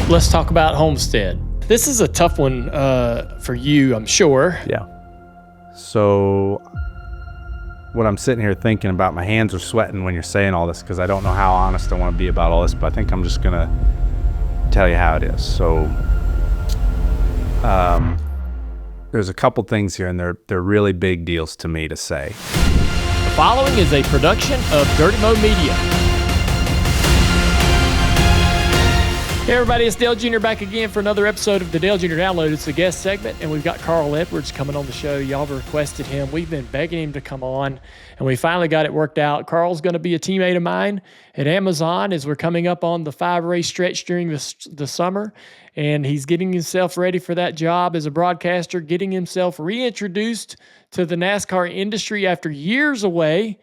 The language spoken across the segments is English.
Let's talk about Homestead. This is a tough one for you, I'm sure. Yeah. So what I'm sitting here thinking about, my hands are sweating when you're saying all this because I don't know how honest I want to be about all this, but I think I'm just going to tell you how it is. So there's a couple things here, and they're really big deals to me to say. The following is a production of Dirty Mo Media. Hey everybody, it's Dale Jr. back again for another episode of the Dale Jr. Download. It's the guest segment, and we've got Carl Edwards coming on the show. Y'all requested him. We've been begging him to come on, and we finally got it worked out. Carl's going to be a teammate of mine at Amazon as we're coming up on the 5-race stretch during the summer, and he's getting himself ready for that job as a broadcaster, getting himself reintroduced to the NASCAR industry after years away.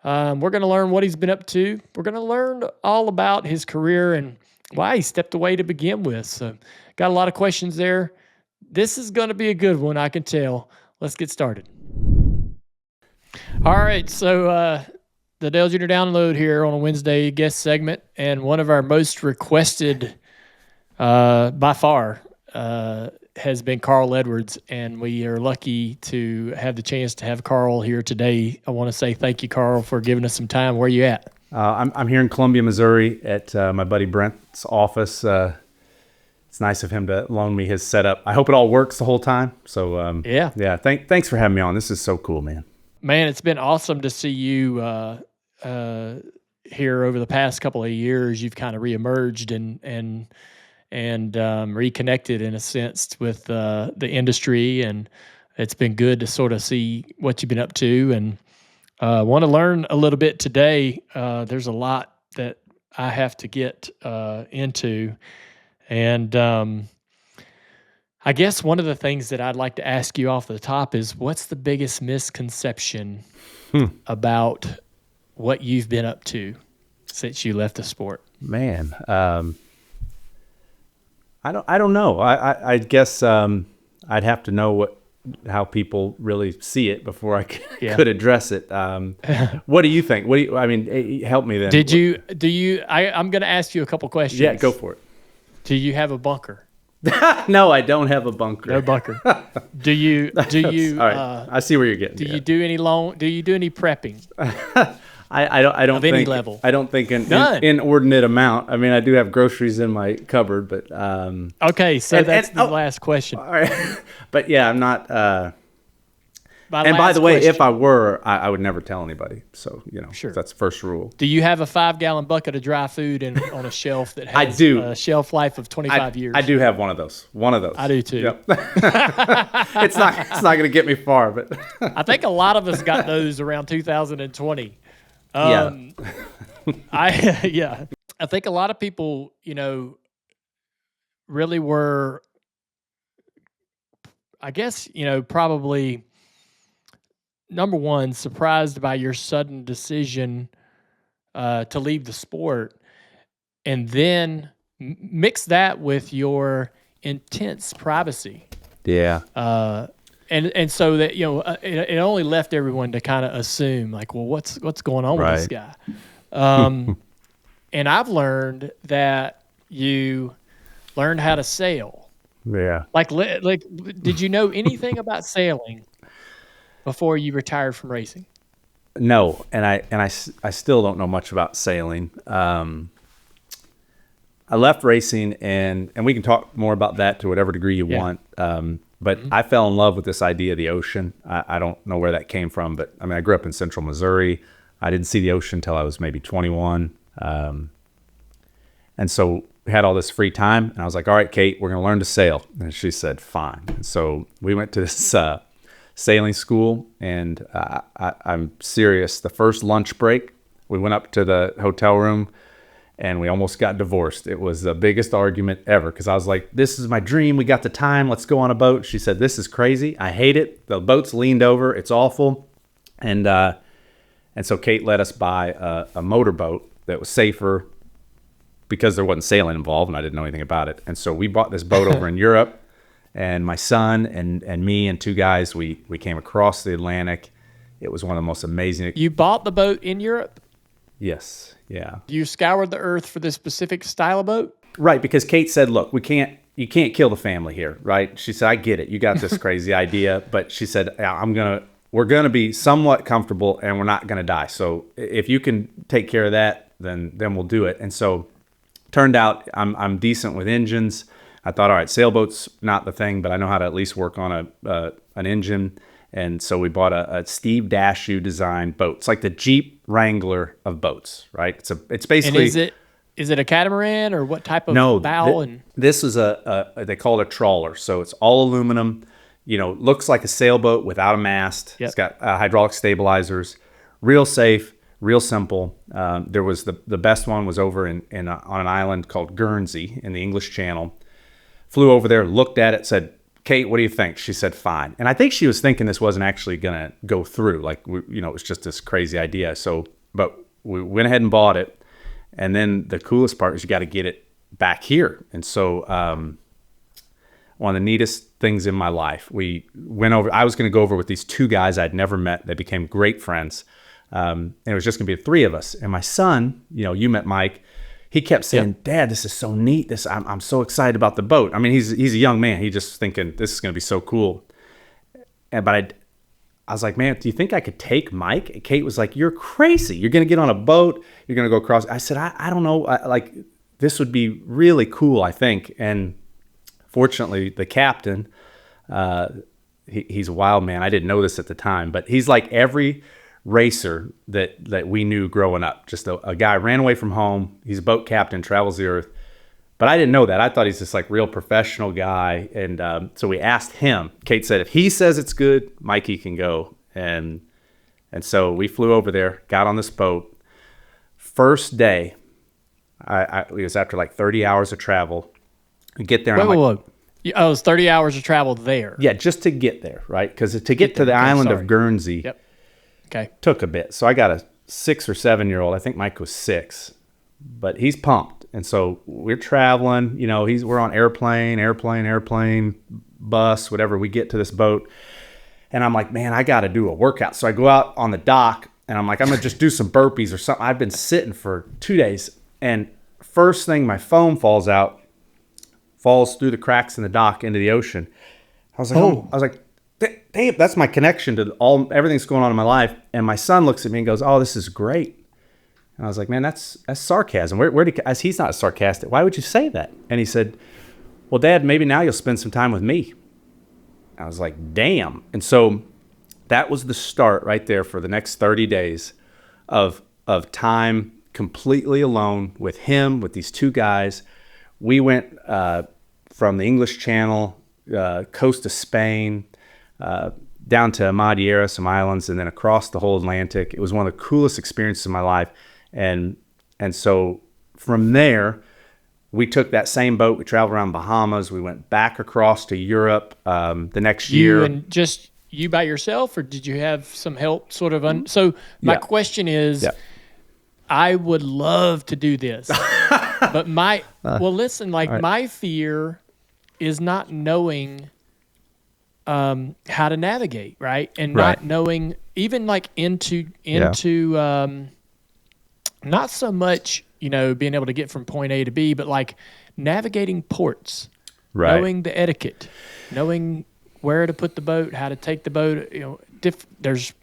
We're going to learn what he's been up to. We're going to learn all about his career and why he stepped away to begin with. So got a lot of questions there. This is going to be a good one, I can tell. Let's get started. All right, so the Dale Jr. Download here on a Wednesday guest segment, and one of our most requested by far has been Carl Edwards, and we are lucky to have the chance to have Carl here today. I want to say thank you, Carl, for giving us some time. Where are you at? I'm here in Columbia, Missouri at my buddy Brent's office. It's nice of him to loan me his setup. I hope it all works the whole time. So yeah. Thanks for having me on. This is so cool, man. Man, it's been awesome to see you here over the past couple of years. You've kind of reemerged and reconnected in a sense with the industry, and it's been good to sort of see what you've been up to and. Want to learn a little bit today. There's a lot that I have to get into. And I guess one of the things that I'd like to ask you off the top is, what's the biggest misconception about what you've been up to since you left the sport? Man, I don't know. I guess I'd have to know how people really see it before I could address it. What do you think? Help me then. I'm going to ask you a couple questions. Yeah, go for it. Do you have a bunker? No, I don't have a bunker. No bunker. Do you? All right. I see where you're getting. Do you do any prepping? I don't of think any level. I don't think an inordinate amount. I mean, I do have groceries in my cupboard, but okay. So that's the last question. All right. But yeah, I'm not. And by the way, if I were, I would never tell anybody. So sure. That's the first rule. Do you have a 5-gallon bucket of dry food on a shelf that has I do. A shelf life of 25 years? I do have one of those. I do too. Yep. It's not going to get me far, but I think a lot of us got those around 2020. Yeah. I think a lot of people, really were, I guess, probably number one, surprised by your sudden decision to leave the sport, and then mix that with your intense privacy. Yeah. And so that it only left everyone to kind of assume, like, well, what's going on with this guy? And I've learned that you learned how to sail. Yeah. Like, did you know anything about sailing before you retired from racing? No, and I still don't know much about sailing. I left racing, and we can talk more about that to whatever degree you want. But I fell in love with this idea of the ocean. I don't know where that came from, but I grew up in central Missouri. I didn't see the ocean until I was maybe 21. And so we had all this free time, and I was like, all right, Kate, we're going to learn to sail. And she said, fine. And so we went to this sailing school, and I'm serious. The first lunch break, we went up to the hotel room, and we almost got divorced. It was the biggest argument ever because I was like, this is my dream. We got the time. Let's go on a boat. She said, this is crazy. I hate it. The boat's leaned over. It's awful. And so Kate let us buy a motorboat that was safer because there wasn't sailing involved, and I didn't know anything about it. And so we bought this boat over in Europe, and my son and me and two guys, we came across the Atlantic. It was one of the most amazing. You bought the boat in Europe? Yes. Yeah. You scoured the earth for this specific style of boat? Right, because Kate said, look, you can't kill the family here, right? She said, I get it. You got this crazy idea, but she said, we're going to be somewhat comfortable and we're not going to die. So if you can take care of that, then we'll do it. And so turned out I'm decent with engines. I thought, all right, sailboat's not the thing, but I know how to at least work on an engine. And so we bought a Steve Dashew designed boat. It's like the Jeep Wrangler of boats, right? It's basically. And is it a catamaran or what type of bow? This is they call it a trawler. So it's all aluminum, looks like a sailboat without a mast. Yep. It's got hydraulic stabilizers, real safe, real simple. There was the best one was over on an island called Guernsey in the English Channel. Flew over there, looked at it, said, Kate, what do you think? She said, fine. And I think she was thinking this wasn't actually going to go through. Like, it was just this crazy idea. So, but we went ahead and bought it. And then the coolest part is you got to get it back here. And so one of the neatest things in my life, we went over, I was going to go over with these two guys I'd never met. They became great friends. And it was just going to be the three of us. And my son, you met Mike. He kept saying, yep. Dad, this is so neat. I'm so excited about the boat. I mean, he's a young man. He's just thinking this is going to be so cool. But I was like, man, do you think I could take Mike? And Kate was like, you're crazy. You're going to get on a boat. You're going to go across. I said, I don't know. This would be really cool, I think. And fortunately, the captain, he's a wild man. I didn't know this at the time, but he's like every racer that we knew growing up. Just a guy ran away from home. He's a boat captain, travels the earth. But I didn't know that. I thought he's this like real professional guy. And so we asked him. Kate said, if he says it's good, Mikey can go. And so we flew over there, got on this boat. First day, it was after like 30 hours of travel. We get there. Whoa. Oh, it was 30 hours of travel there. Yeah, just to get there, right? Because to get to the island of Guernsey took a bit. So I got a 6 or 7 year old. I think Mike was 6, but he's pumped. And so we're traveling, we're on airplane, bus, whatever. We get to this boat and I'm like, man, I got to do a workout. So I go out on the dock and I'm like, I'm going to just do some burpees or something. I've been sitting for 2 days. And first thing, my phone falls through the cracks in the dock into the ocean. I was like, damn, that's my connection to everything's going on in my life. And my son looks at me and goes, oh, this is great. And I was like, man, that's sarcasm. He's not sarcastic. Why would you say that? And he said, well, Dad, maybe now you'll spend some time with me. I was like, damn. And so that was the start right there for the next 30 days of time completely alone with him, with these two guys. We went from the English Channel, coast of Spain, down to Madeira, some islands, and then across the whole Atlantic. It was one of the coolest experiences of my life. And so from there, we took that same boat. We traveled around Bahamas. We went back across to Europe the next year. You and just you by yourself, or did you have some help sort of? So my question is, I would love to do this, but my fear is not knowing how to navigate, right? And not knowing even like into not so much, being able to get from point A to B, but like navigating ports, knowing the etiquette, knowing where to put the boat, how to take the boat. There's,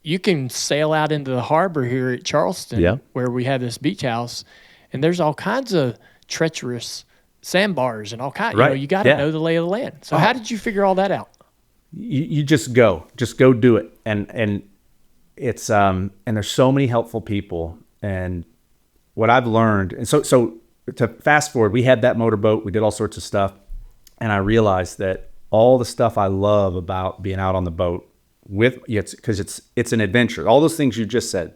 you can sail out into the harbor here at Charleston where we have this beach house, and there's all kinds of treacherous sandbars and all kinds. You got to know the lay of the land. So how did you figure all that out? You just go do it. And it's, and there's so many helpful people. And what I've learned, and so to fast forward, we had that motorboat, we did all sorts of stuff. And I realized that all the stuff I love about being out on the boat because it's an adventure. All those things you just said,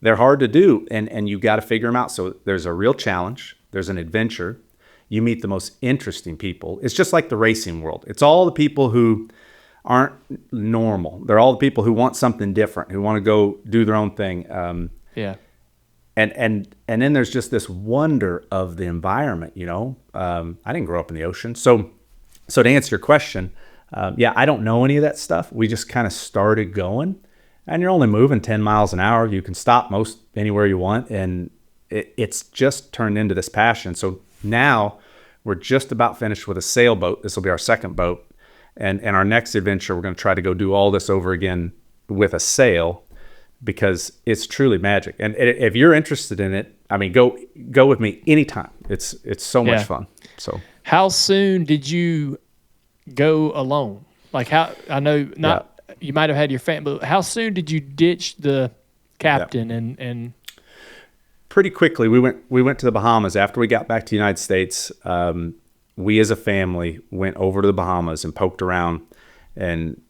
they're hard to do, and you got to figure them out. So there's a real challenge. There's an adventure. You meet the most interesting people. It's just like the racing world. It's all the people who aren't normal. They're all the people who want something different, who want to go do their own thing. And then there's just this wonder of the environment. I didn't grow up in the ocean, so to answer your question, I don't know any of that stuff. We just kind of started going, and you're only moving 10 miles an hour. You can stop most anywhere you want, and it's just turned into this passion. So now we're just about finished with a sailboat. This will be our second boat. And our next adventure, we're going to try to go do all this over again with a sail, because it's truly magic. And if you're interested in it, I mean, go with me anytime. It's so much fun. So how soon did you go alone? Like, how, I know not, you might have had your family, but how soon did you ditch the captain and pretty quickly? We went to the Bahamas after we got back to the United States. We as a family went over to the Bahamas and poked around, and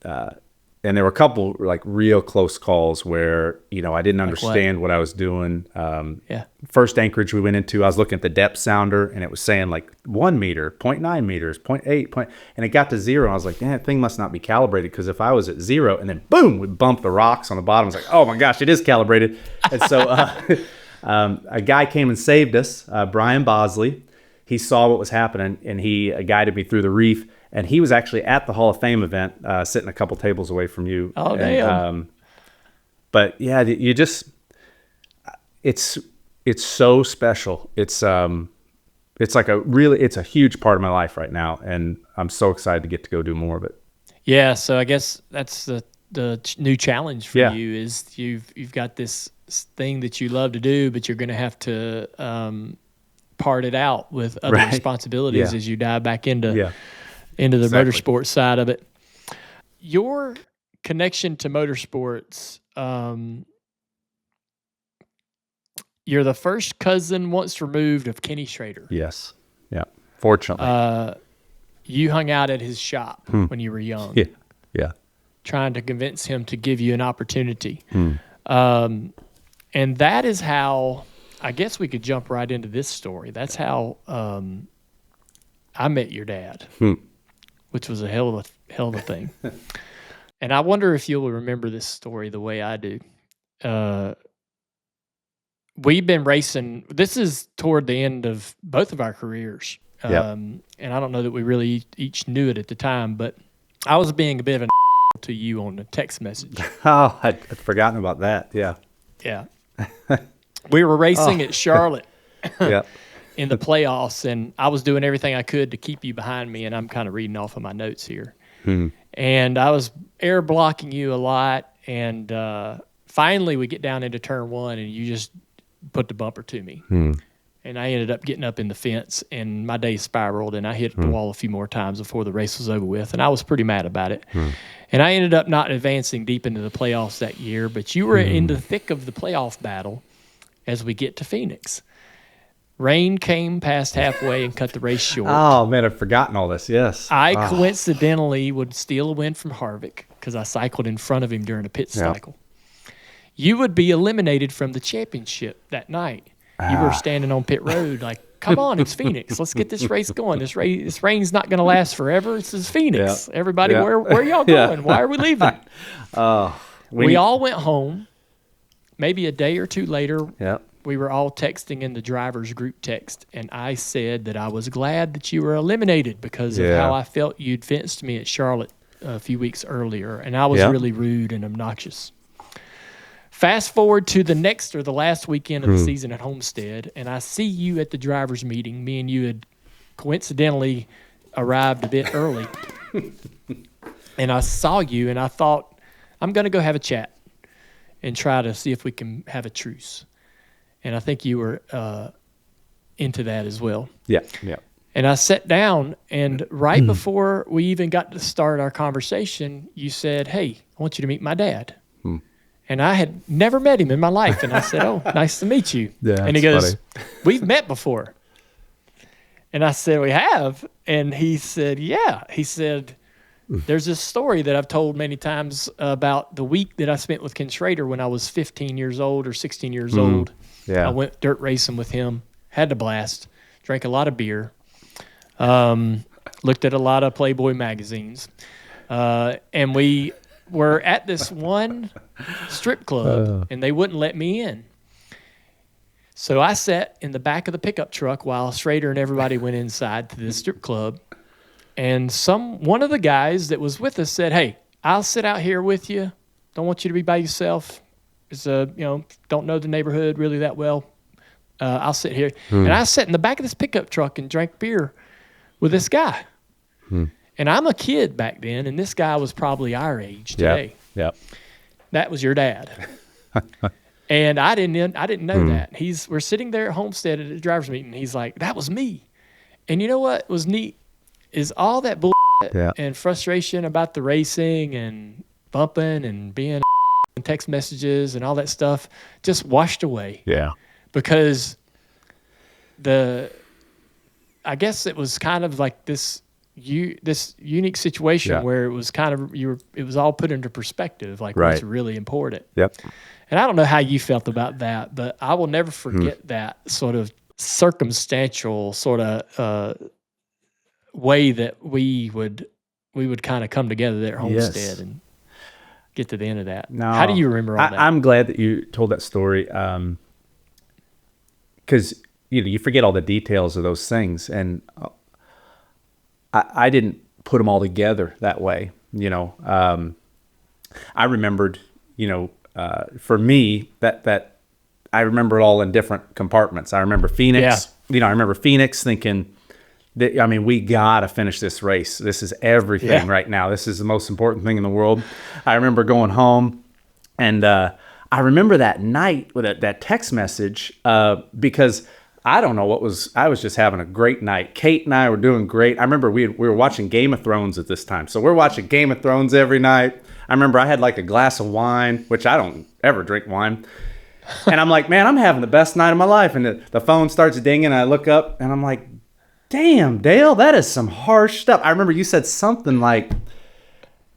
there were a couple like real close calls where, you know, I didn't understand what I was doing. First anchorage we went into, I was looking at the depth sounder and it was saying like 1 meter, 0.9 meters, 0.8, and it got to 0. I was like, that thing must not be calibrated, because if I was at 0 and then boom, we bumped the rocks on the bottom, I was like, oh my gosh, it is calibrated. And so a guy came and saved us, Brian Bosley. He saw what was happening, and he guided me through the reef. And he was actually at the Hall of Fame event, sitting a couple tables away from you. Oh, damn. But yeah, you just, it's so special. It's like it's a huge part of my life right now, and I'm so excited to get to go do more of it. Yeah, so I guess that's the new challenge for you is you've got this thing that you love to do, but you're going to have to part it out with other responsibilities as you dive back into the motorsports side of it. Your connection to motorsports, you're the first cousin once removed of Kenny Schrader. Yes. Yeah. Fortunately. You hung out at his shop when you were young. Yeah. Yeah. Trying to convince him to give you an opportunity. And that is how, I guess we could jump right into this story. That's how I met your dad, which was a hell of a thing. And I wonder if you'll remember this story the way I do. We've been racing. This is toward the end of both of our careers. And I don't know that we really each knew it at the time, but I was being a bit of an to you on the text message. Oh, I'd forgotten about that. Yeah. Yeah. We were racing at Charlotte in the playoffs, and I was doing everything I could to keep you behind me, and I'm kind of reading off of my notes here. And I was air blocking you a lot, and finally we get down into turn 1, and you just put the bumper to me. And I ended up getting up in the fence, and my day spiraled, and I hit the wall a few more times before the race was over with, and I was pretty mad about it. And I ended up not advancing deep into the playoffs that year, but you were in the thick of the playoff battle as we get to Phoenix. Rain came past halfway and cut the race short. Oh, man, I've forgotten all this. Yes. I coincidentally would steal a win from Harvick because I cycled in front of him during a pit cycle. You would be eliminated from the championship that night. You were standing on pit road like, come on, it's Phoenix. Let's get this race going. This rain's not going to last forever. This is Phoenix. Everybody, where y'all going? Why are we leaving? We all went home. Maybe a day or two later, we were all texting in the driver's group text, and I said that I was glad that you were eliminated because of how I felt you'd fenced me at Charlotte a few weeks earlier, and I was really rude and obnoxious. Fast forward to the next or the last weekend of the season at Homestead, and I see you at the driver's meeting. Me and you had coincidentally arrived a bit early, and I saw you, and I thought, I'm going to go have a chat and try to see if we can have a truce. And I think you were into that as well. Yeah. And I sat down, and right before we even got to start our conversation, you said, hey, I want you to meet my dad. And I had never met him in my life. And I said, oh, nice to meet you. And he goes, we've met before. And I said, we have? And he said, yeah. He said, there's this story that I've told many times about the week that I spent with Ken Schrader when I was 15 years old or 16 years old. I went dirt racing with him, had a blast, drank a lot of beer, looked at a lot of Playboy magazines. And we were at this one strip club, and they wouldn't let me in. So I sat in the back of the pickup truck while Schrader and everybody went inside to the strip club. And one of the guys that was with us said, hey, I'll sit out here with you. Don't want you to be by yourself. It's don't know the neighborhood really that well. I'll sit here. And I sat in the back of this pickup truck and drank beer with this guy. And I'm a kid back then, and this guy was probably our age today. Yep. That was your dad. And I didn't know that. We're sitting there at Homestead at a driver's meeting. He's like, that was me. And you know what was neat is all that bullshit and frustration about the racing and bumping and being and text messages and all that stuff just washed away. Yeah. Because I guess it was kind of like this unique situation where it was kind of it was all put into perspective, like what's really important. Yep. And I don't know how you felt about that, but I will never forget that sort of circumstantial sort of way that we would kind of come together there at Homestead and get to the end of that. No, how do you remember all that? I'm glad that you told that story, because you forget all the details of those things, and I didn't put them all together that way. I remembered, for me, that I remember it all in different compartments. I remember Phoenix. I remember Phoenix thinking that, we got to finish this race. This is everything right now. This is the most important thing in the world. I remember going home, and I remember that night with that text message because I don't know I was just having a great night. Kate and I were doing great. I remember we were watching Game of Thrones at this time. So we're watching Game of Thrones every night. I remember I had like a glass of wine, which I don't ever drink wine. And I'm like, man, I'm having the best night of my life. And the phone starts dinging, and I look up, and I'm like, damn, Dale, that is some harsh stuff. I remember you said something like,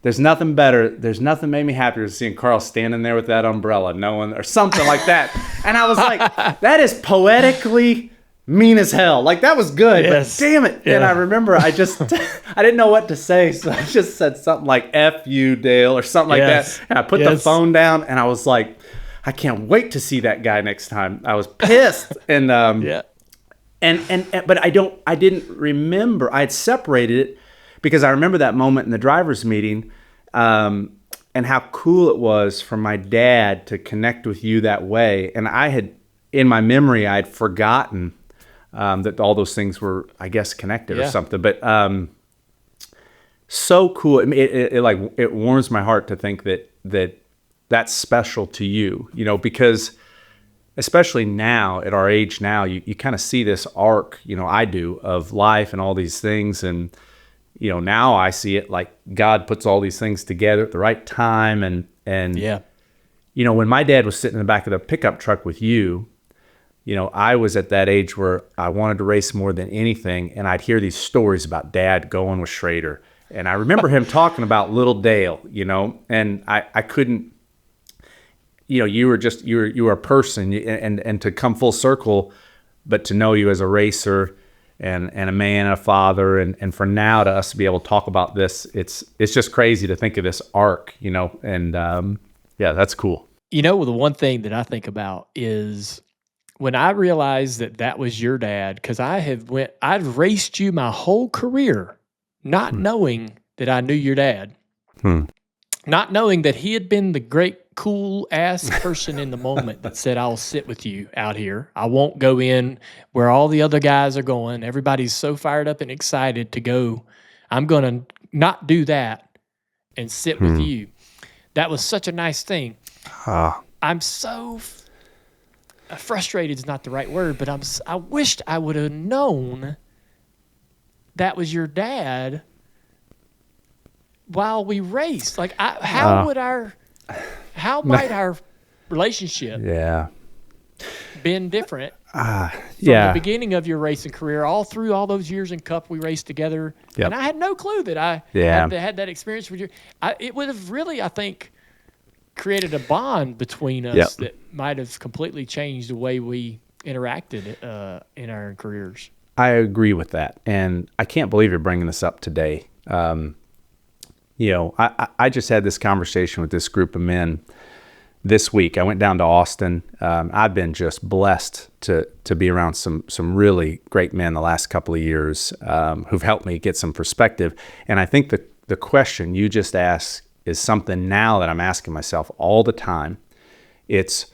there's nothing made me happier than seeing Carl standing there with that umbrella, or something like that. And I was like, that is poetically mean as hell. Like, that was good, but damn it. Yeah. And I remember I didn't know what to say, so I just said something like, F you, Dale, or something like that. And I put the phone down, and I was like, I can't wait to see that guy next time. I was pissed. And but I didn't remember. I had separated it because I remember that moment in the driver's meeting, and how cool it was for my dad to connect with you that way. And in my memory, I had forgotten that all those things were, I guess, connected or something. But so cool. It warms my heart to think that that's special to you, because especially now at our age now, you kind of see this arc, I do, of life and all these things. And, now I see it like God puts all these things together at the right time. And when my dad was sitting in the back of the pickup truck with you, I was at that age where I wanted to race more than anything. And I'd hear these stories about Dad going with Schrader. And I remember him talking about little Dale, and I couldn't, you were a person, and to come full circle, but to know you as a racer and a man and a father, and for now to us to be able to talk about this, it's just crazy to think of this arc, and that's cool. The one thing that I think about is when I realized that was your dad, because I've raced you my whole career, not knowing that I knew your dad, not knowing that he had been the great cool ass person in the moment that said, I'll sit with you out here. I won't go in where all the other guys are going. Everybody's so fired up and excited to go. I'm going to not do that and sit with you. That was such a nice thing. I'm so frustrated is not the right word, but I wished I would have known that was your dad while we raced. Like, how might our relationship been different from the beginning of your racing career, all through all those years in Cup we raced together? And I had no clue that I had that experience with you. It would have really, I think, created a bond between us that might have completely changed the way we interacted in our careers. I agree with that, and I can't believe you're bringing this up today. I just had this conversation with this group of men this week. I went down to Austin. I've been just blessed to be around some really great men the last couple of years who've helped me get some perspective. And I think the question you just asked is something now that I'm asking myself all the time. It's,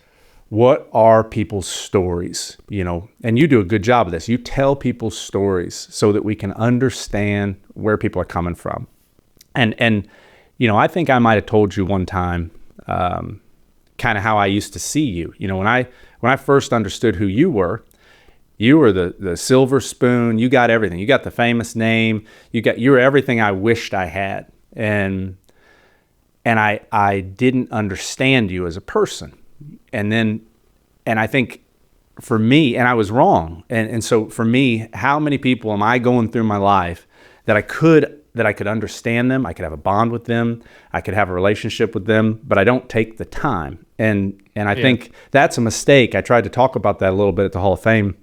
what are people's stories, you know, and you do a good job of this. You tell people's stories so that we can understand where people are coming from. And you know, I think I might have told you one time, kind of how I used to see you. You know, when I first understood who you were the silver spoon. You got everything. You got the famous name. You were everything I wished I had. And I didn't understand you as a person. And I think for me, and I was wrong. And so for me, how many people am I going through my life that I could understand them, I could have a bond with them, I could have a relationship with them, but I don't take the time. And I think that's a mistake. I tried to talk about that a little bit at the Hall of Fame.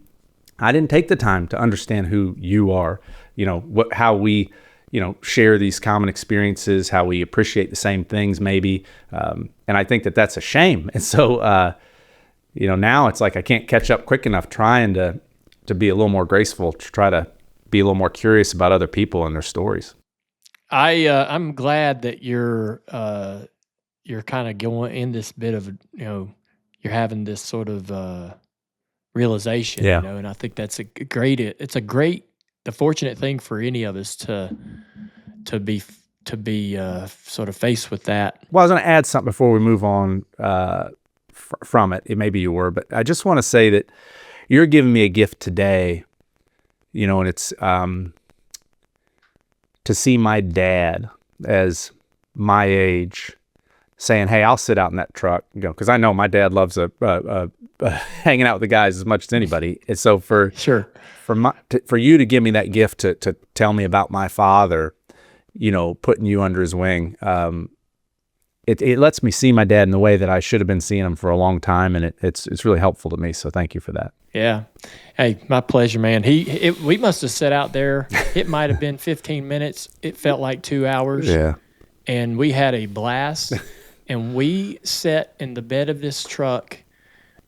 I didn't take the time to understand who you are, you know, how we, you know, share these common experiences, how we appreciate the same things maybe. And I think that that's a shame. And so, you know, now it's like I can't catch up quick enough trying to be a little more graceful, to try to be a little more curious about other people and their stories. I'm glad that you're kind of going in this bit of, you know, you're having this sort of realization, you know, and I think that's the fortunate thing for any of us to be sort of faced with that. Well, I was going to add something before we move on from it. Maybe you were, but I just want to say that you're giving me a gift today, you know, and it's to see my dad as my age saying, "Hey, I'll sit out in that truck," you know, because I know my dad loves hanging out with the guys as much as anybody. And so for you to give me that gift to tell me about my father, you know, putting you under his wing, it lets me see my dad in the way that I should have been seeing him for a long time, and it's really helpful to me. So thank you for that. Yeah. Hey, my pleasure, man. We must have sat out there. It might have been 15 minutes. It felt like 2 hours. Yeah. And we had a blast. And we sat in the bed of this truck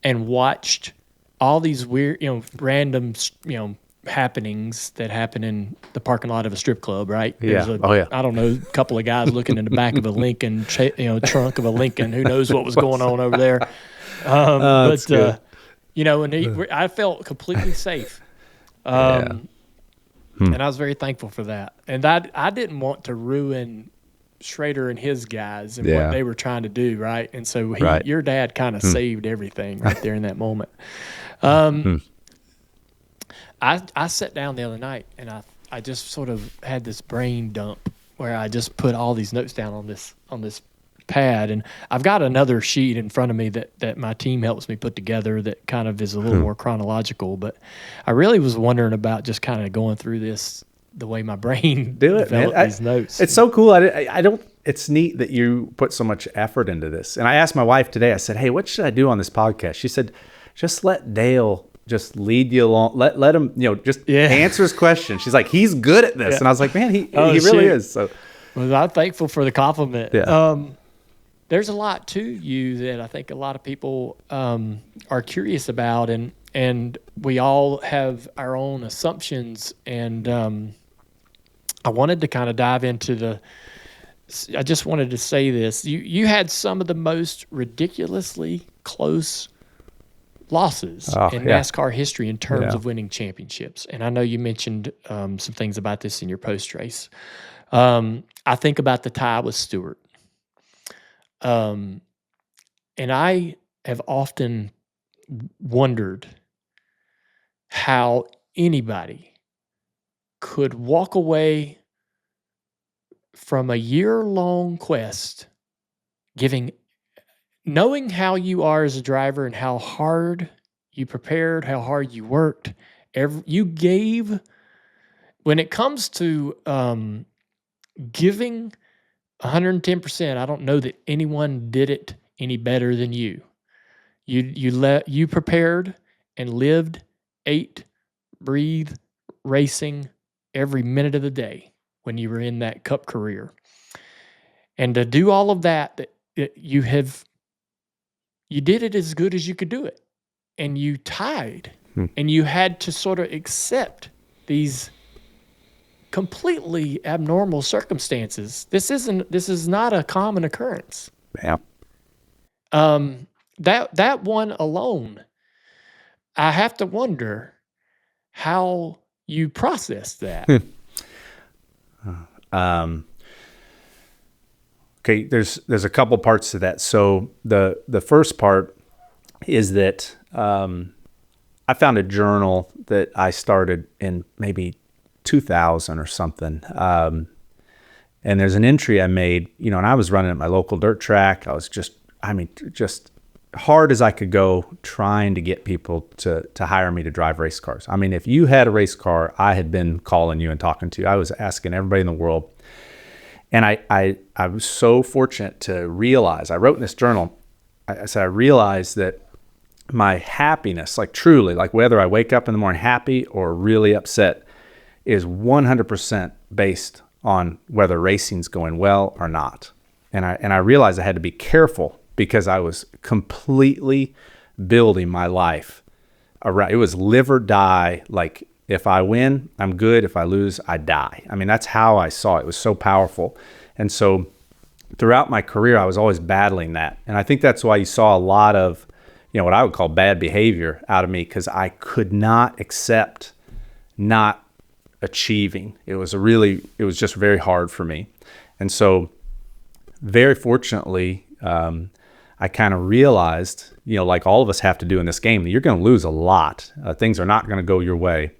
and watched all these weird, you know, random, you know, happenings that happen in the parking lot of a strip club, right? Yeah. I don't know, a couple of guys looking in the back of a Lincoln, trunk of a Lincoln. Who knows what was going on over there? You know, and I felt completely safe. And I was very thankful for that. And I didn't want to ruin Schrader and his guys and what they were trying to do, right? And so your dad kind of saved everything right there in that moment. I sat down the other night and I just sort of had this brain dump where I just put all these notes down on this pad, and I've got another sheet in front of me that my team helps me put together that kind of is a little more chronological, but I really was wondering about just kind of going through this the way my brain developed these notes. It's so cool. I don't. It's neat that you put so much effort into this. And I asked my wife today. I said, "Hey, what should I do on this podcast?" She said, "Just let Dale just lead you along. Let him, you know, just answer his questions." She's like, "He's good at this," and I was like, "Man, he really is." So, well, I'm thankful for the compliment. Yeah. There's a lot to you that I think a lot of people are curious about, and we all have our own assumptions, and I wanted to kind of dive into I just wanted to say this. You had some of the most ridiculously close losses in NASCAR history in terms of winning championships. And I know you mentioned some things about this in your post-race. I think about the tie with Stewart. And I have often wondered how anybody could walk away from a year-long quest, knowing how you are as a driver and how hard you prepared, how hard you worked. You gave, when it comes to giving 110%, I don't know that anyone did it any better than you. You prepared and lived, ate, breathed, racing every minute of the day when you were in that Cup career. And to do all of that you did it as good as you could do it. And you tied. And you had to sort of accept these completely abnormal circumstances. This is not a common occurrence. Yeah. that one alone, I have to wonder how you process that. Okay, there's a couple parts to that. So the first part is that I found a journal that I started in maybe 2000 or something. And there's an entry I made, and I was running at my local dirt track. I was just hard as I could go trying to get people to hire me to drive race cars. I mean, if you had a race car, I had been calling you and talking to you. I was asking everybody in the world. And I was so fortunate to realize, I wrote in this journal, I said, I realized that my happiness, like truly, like whether I wake up in the morning happy or really upset, is 100% based on whether racing's going well or not. And I realized I had to be careful because I was completely building my life around, it was live or die. Like if I win, I'm good. If I lose, I die. I mean, that's how I saw it. It was so powerful. And so throughout my career, I was always battling that. And I think that's why you saw a lot of, what I would call bad behavior out of me, because I could not accept not achieving. It was just very hard for me. And so very fortunately, I kind of realized, like all of us have to do in this game, that you're going to lose a lot. Things are not going to go your way.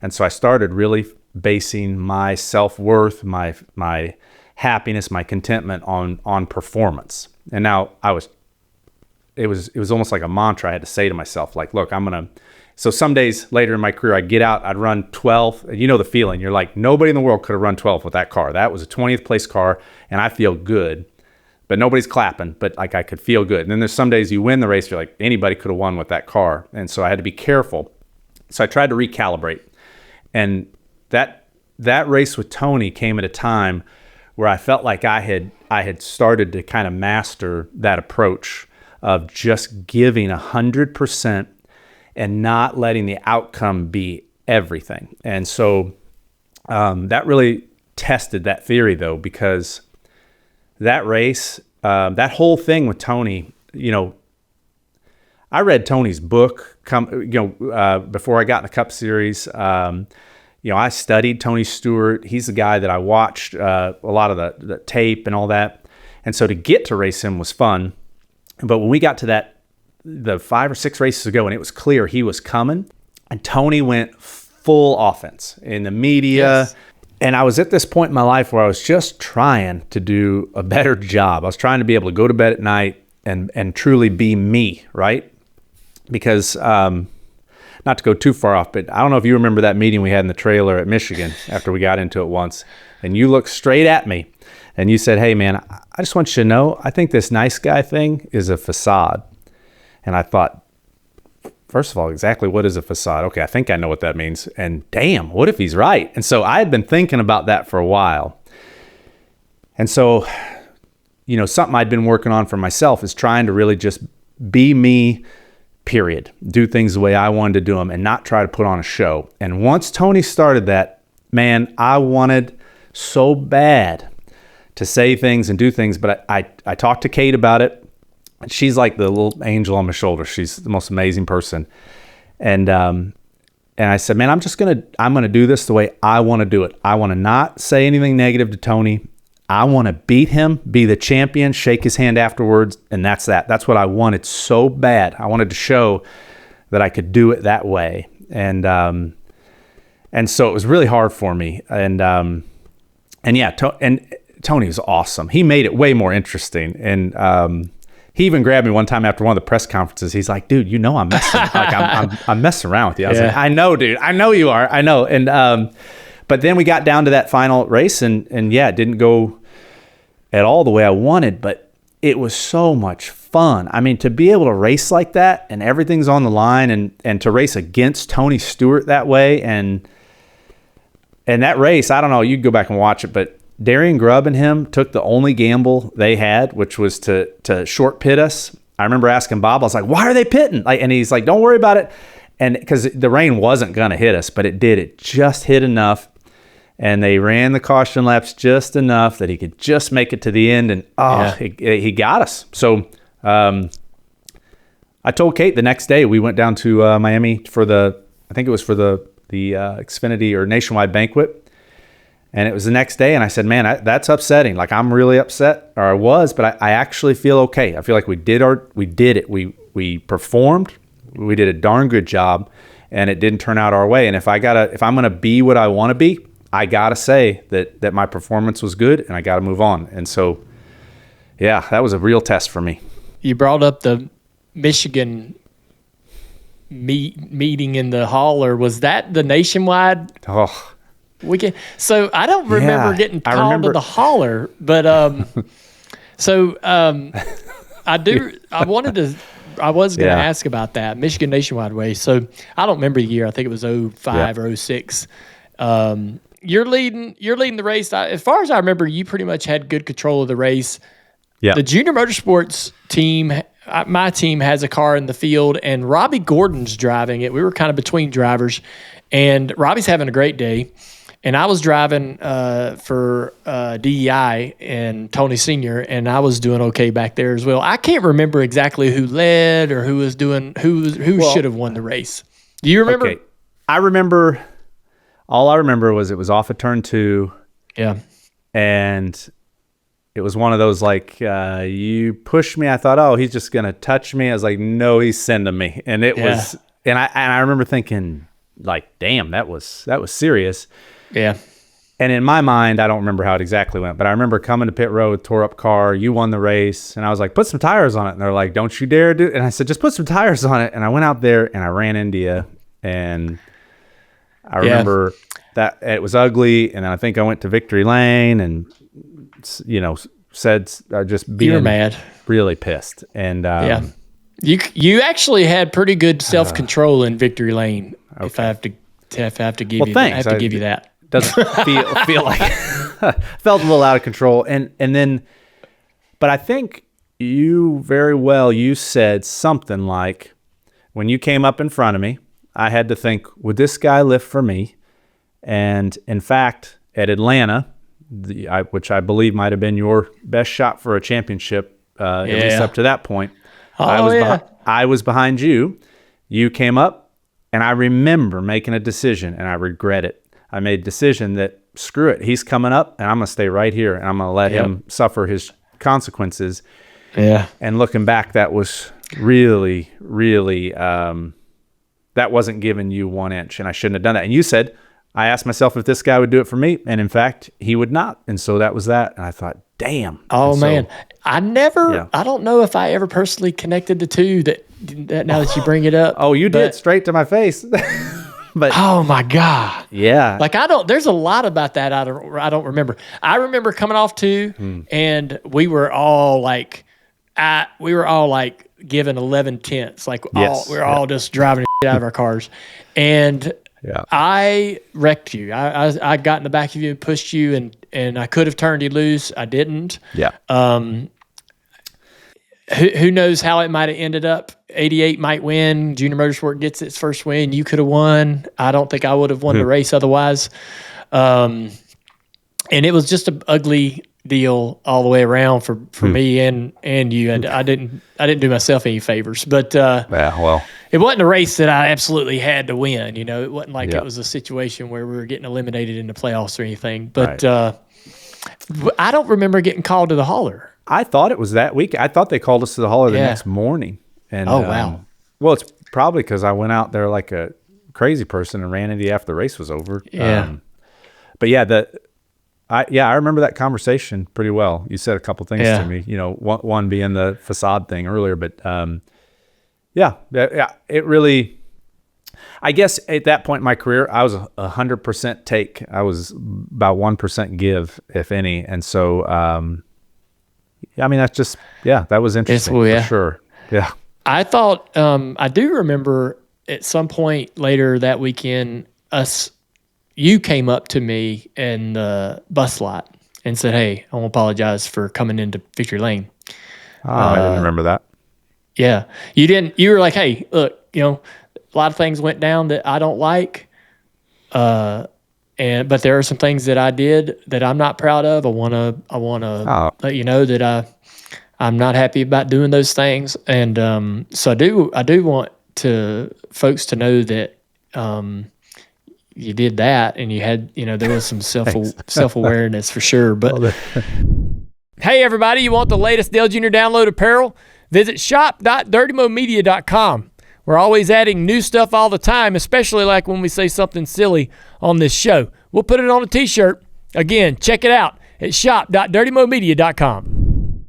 And so I started really basing my self-worth, my happiness, my contentment on performance. And now it was almost like a mantra I had to say to myself, like, look, so some days later in my career, I'd get out, I'd run 12th. You know the feeling. You're like, nobody in the world could have run 12th with that car. That was a 20th place car, and I feel good. But nobody's clapping, but like I could feel good. And then there's some days you win the race, you're like, anybody could have won with that car. And so I had to be careful. So I tried to recalibrate. And that race with Tony came at a time where I felt like I had started to kind of master that approach of just giving 100% and not letting the outcome be everything. And so that really tested that theory, though, because that race, that whole thing with Tony, I read Tony's book before I got in the Cup Series. I studied Tony Stewart. He's the guy that I watched a lot of the tape and all that. And so to get to race him was fun. But when we got to the 5 or 6 races ago, and it was clear he was coming, and Tony went full offense in the media. Yes. And I was at this point in my life where I was just trying to do a better job. I was trying to be able to go to bed at night and truly be me, right? Because, not to go too far off, but I don't know if you remember that meeting we had in the trailer at Michigan after we got into it once. And you looked straight at me and you said, hey, man, I just want you to know, I think this nice guy thing is a facade. And I thought, first of all, exactly what is a facade? Okay, I think I know what that means. And damn, what if he's right? And so I had been thinking about that for a while. And so, something I'd been working on for myself is trying to really just be me, period. Do things the way I wanted to do them and not try to put on a show. And once Tony started that, man, I wanted so bad to say things and do things. But I talked to Kate about it. She's like the little angel on my shoulder. She's the most amazing person. And I said, man, I'm going to do this the way I want to do it. I want to not say anything negative to Tony. I want to beat him, be the champion, shake his hand afterwards. And that's that. That's what I wanted so bad. I wanted to show that I could do it that way. And so it was really hard for me. And Tony was awesome. He made it way more interesting. And, he even grabbed me one time after one of the press conferences. He's like, dude, I'm messing, I'm messing around with you. I was like, I know, dude. I know you are. I know. And, but then we got down to that final race and it didn't go at all the way I wanted, but it was so much fun. I mean, to be able to race like that and everything's on the line and to race against Tony Stewart that way. And that race, I don't know, you can go back and watch it, but Darian Grubb and him took the only gamble they had, which was to short pit us. I remember asking Bob, I was like, why are they pitting? And he's like, don't worry about it. And because the rain wasn't going to hit us, but it did. It just hit enough. And they ran the caution laps just enough that he could just make it to the end. And he got us. So I told Kate the next day we went down to Miami for I think it was for the Xfinity or Nationwide banquet. And it was the next day, and I said, man, that's upsetting. Like, I'm really upset, or I was, but I actually feel okay. I feel like we did it. We performed. We did a darn good job, and it didn't turn out our way. And if I'm going to be what I want to be, I got to say that my performance was good, and I got to move on. And so, yeah, that was a real test for me. You brought up the Michigan meeting in the hall, or was that the Nationwide? Oh, weekend? So I don't remember getting called to the holler, but I was going to ask about that Michigan Nationwide race. So I don't remember the year. I think it was 05 or 06. You're leading the race. As far as I remember, you pretty much had good control of the race. Yeah. The junior motorsports team, my team, has a car in the field, and Robbie Gordon's driving it. We were kind of between drivers, and Robbie's having a great day. And I was driving for DEI and Tony Sr., and I was doing okay back there as well. I can't remember exactly who led or who should have won the race. Do you remember? Okay. I remember. All I remember was it was off of turn 2. Yeah. And it was one of those, like, you pushed me. I thought, oh, he's just going to touch me. I was like, no, he's sending me. And it was, and I remember thinking, like, damn, that was serious. Yeah. And in my mind, I don't remember how it exactly went, but I remember coming to pit road, tore up car, you won the race, and I was like, put some tires on it. And they're like, don't you dare do it. And I said, just put some tires on it. And I went out there and I ran into you, and I remember that it was ugly. And then I think I went to Victory Lane and, said, just being you were mad, really pissed. And you actually had pretty good self-control in Victory Lane. Okay. If I have to give you, thanks. I have to give you that. Doesn't feel like felt a little out of control, and then, but I think you said something like, when you came up in front of me, I had to think, would this guy lift for me? And in fact, at Atlanta, which I believe might have been your best shot for a championship, at least up to that point, I was behind you. You came up, and I remember making a decision, and I regret it. I made a decision that, screw it, he's coming up, and I'm going to stay right here, and I'm going to let him suffer his consequences. Yeah. And looking back, that was really, really, that wasn't giving you 1 inch, and I shouldn't have done that. And you said, I asked myself if this guy would do it for me, and in fact, he would not. And so that was that. And I thought, damn. Oh, man. I don't know if I ever personally connected the two that now that you bring it up. Oh, you did, straight to my face. But oh my God. Yeah. Like there's a lot about that I don't remember. I remember coming off 2 and we were all like giving 11 tenths. Like we're all just driving the shit out of our cars. And I wrecked you. I got in the back of you and pushed you, and I could have turned you loose. I didn't. Yeah. Who knows how it might have ended up. 88 might win. Junior Motorsport gets its first win. You could have won. I don't think I would have won the race otherwise. And it was just an ugly deal all the way around for me and you. And I didn't do myself any favors. But it wasn't a race that I absolutely had to win. It wasn't like it was a situation where we were getting eliminated in the playoffs or anything. But I don't remember getting called to the hauler. I thought it was that week. I thought they called us to the hauler the next morning. And, wow. Well, it's probably because I went out there like a crazy person and ran into you after the race was over. Yeah. But I remember that conversation pretty well. You said a couple things to me, one being the facade thing earlier, but it really, I guess at that point in my career, I was 100% take. I was about 1% give, if any. And so, that's just, that was interesting for sure. Yeah. I thought, I do remember at some point later that weekend, you came up to me in the bus lot and said, hey, I want to apologize for coming into Victory Lane. I didn't remember that. Yeah. You were like, hey, look, a lot of things went down that I don't like. But there are some things that I did that I'm not proud of. I want to let you know that I'm not happy about doing those things. And so I do want folks to know that you did that, and you had, there was some self-awareness for sure. But hey, everybody, you want the latest Dale Jr. download apparel? Visit shop.dirtymomedia.com. We're always adding new stuff all the time, especially like when we say something silly on this show. We'll put it on a t-shirt. Again, check it out at shop.dirtymomedia.com.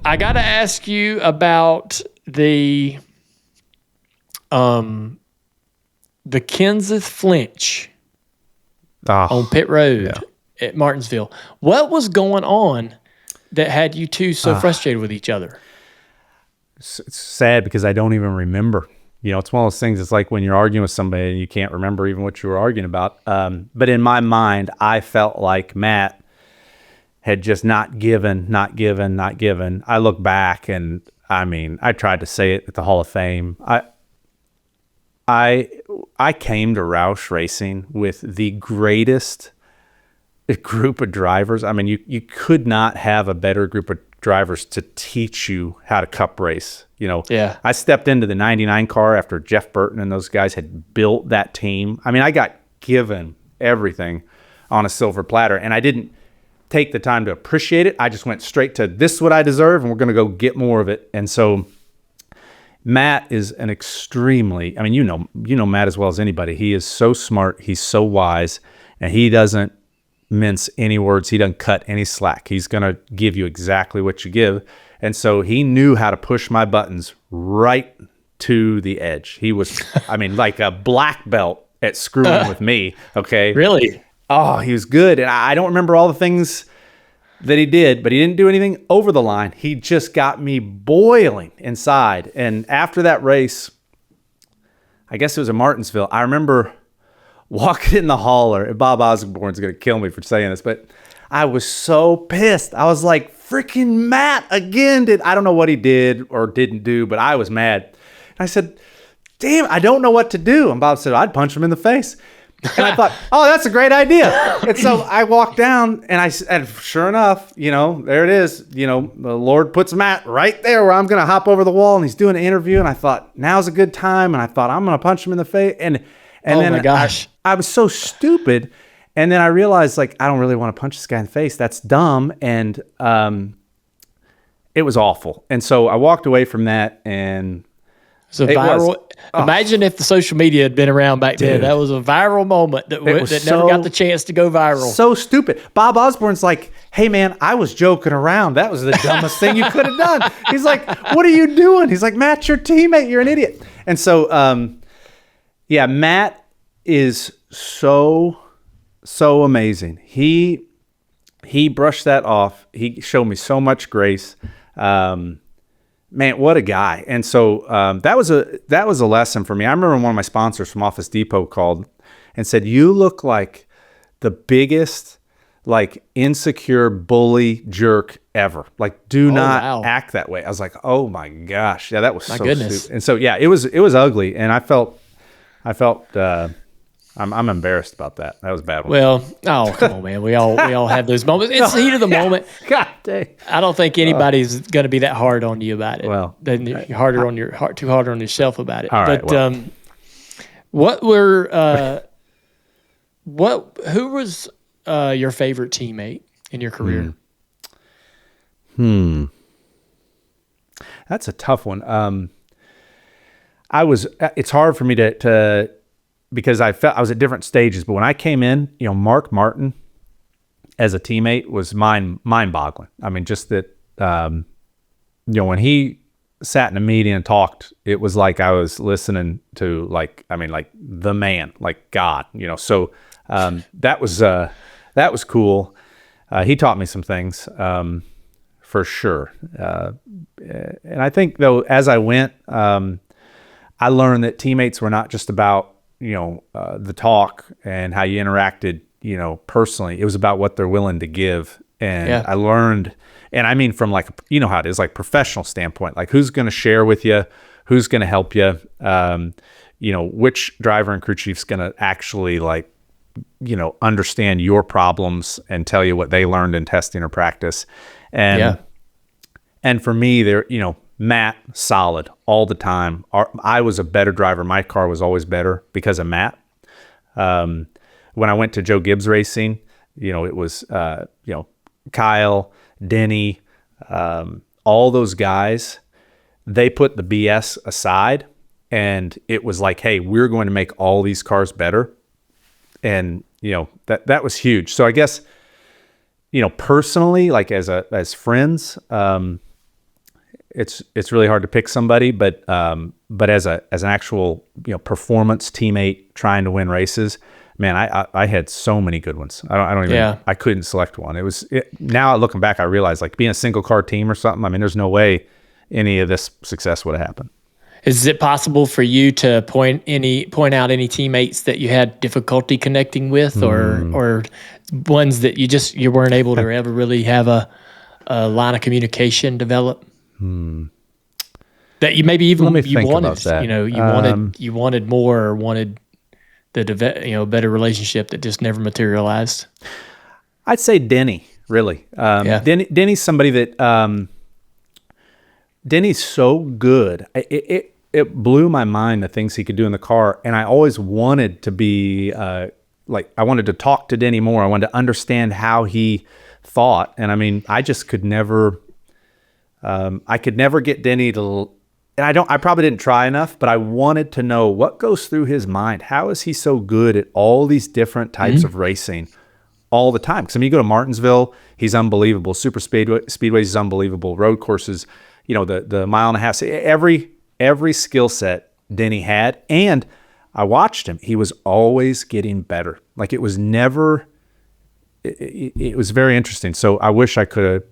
I got to ask you about the Kenseth flinch on pit road at Martinsville. What was going on that had you two so frustrated with each other? It's sad because I don't even remember. It's one of those things. It's like when you're arguing with somebody and you can't remember even what you were arguing about. But in my mind, I felt like Matt had just not given. I look back and I tried to say it at the Hall of Fame. I came to Roush Racing with the greatest group of drivers. You could not have a better group of drivers to teach you how to cup race. I stepped into the 99 car after Jeff Burton and those guys had built that team. I got given everything on a silver platter, and I didn't take the time to appreciate it. I just went straight to, this is what I deserve, and we're going to go get more of it. And so Matt is an extremely, you know Matt as well as anybody. He is so smart. He's so wise, and he doesn't mince any words. He doesn't cut any slack. He's going to give you exactly what you give. And so he knew how to push my buttons right to the edge. He was, like a black belt at screwing with me. Okay. Really? Oh, he was good. And I don't remember all the things that he did, but he didn't do anything over the line. He just got me boiling inside. And after that race, I guess it was in Martinsville, I remember walking in the hauler, and Bob Osborne's going to kill me for saying this, but I was so pissed. I was like, freaking Matt again. I don't know what he did or didn't do, but I was mad. And I said, damn, I don't know what to do. And Bob said, I'd punch him in the face. And I thought, oh, that's a great idea. And so I walked down, and sure enough, there it is. The Lord puts Matt right there where I'm going to hop over the wall, and he's doing an interview. And I thought, now's a good time. And I thought, I'm going to punch him in the face. And oh then my gosh, I was so stupid. And then I realized, I don't really want to punch this guy in the face. That's dumb. And it was awful. And so I walked away from that, and it's a viral. Imagine if the social media had been around back then. That was a viral moment that never got the chance to go viral. So stupid. Bob Osborne's like, hey, man, I was joking around. That was the dumbest thing you could have done. He's like, what are you doing? He's like, Matt, your teammate. You're an idiot. And so, Matt is so amazing. He brushed that off. He showed me so much grace. Man, what a guy. And so that was a lesson for me. I remember one of my sponsors from Office Depot called and said, you look like the biggest insecure bully jerk ever. Do not act that way. I was like, oh my gosh. Yeah, that was so stupid. And so it was ugly, and I felt I'm embarrassed about that. That was a bad one. Well, come on, man. We all have those moments. It's the heat of the moment. God dang. I don't think anybody's going to be that hard on you about it. Well, then you're too hard on yourself about it. All right. But who was your favorite teammate in your career? That's a tough one. It's hard for me to because I felt I was at different stages, but when I came in, Mark Martin as a teammate was mind-boggling. Just that, when he sat in a meeting and talked, it was like I was listening to the man, like God, So that was cool. He taught me some things for sure. And I think though, as I went, I learned that teammates were not just about the talk and how you interacted, personally. It was about what they're willing to give. And I learned, and from how it is, professional standpoint, who's going to share with you, who's going to help you, which driver and crew chief's going to actually understand your problems and tell you what they learned in testing or practice. And And for me, Matt, solid all the time. I was a better driver. My car was always better because of Matt. When I went to Joe Gibbs Racing, it was, Kyle, Denny, all those guys, they put the BS aside, and it was like, hey, we're going to make all these cars better. And, that was huge. So I guess, personally, like as friends, it's really hard to pick somebody, but as an actual, performance teammate trying to win races, man, I had so many good ones. I couldn't select one. Now looking back, I realized, like, being a single car team or something, I mean, there's no way any of this success would have happened. Is it possible for you to point out any teammates that you had difficulty connecting with, or ones that you weren't able to ever really have a line of communication develop? That you maybe even you wanted, you wanted more, or wanted the better relationship that just never materialized? I'd say Denny, really. Denny's somebody that Denny's so good. It blew my mind, the things he could do in the car, and I always wanted to be I wanted to talk to Denny more. I wanted to understand how he thought, and I mean, I just could never. I could never get Denny to, and I probably didn't try enough, but I wanted to know what goes through his mind. How is he so good at all these different types of racing all the time? Because I mean, you go to Martinsville, he's unbelievable. Super speedways is unbelievable. Road courses, the mile and a half. Every skill set Denny had, and I watched him. He was always getting better. Like, it was never. It was very interesting. So I wish I could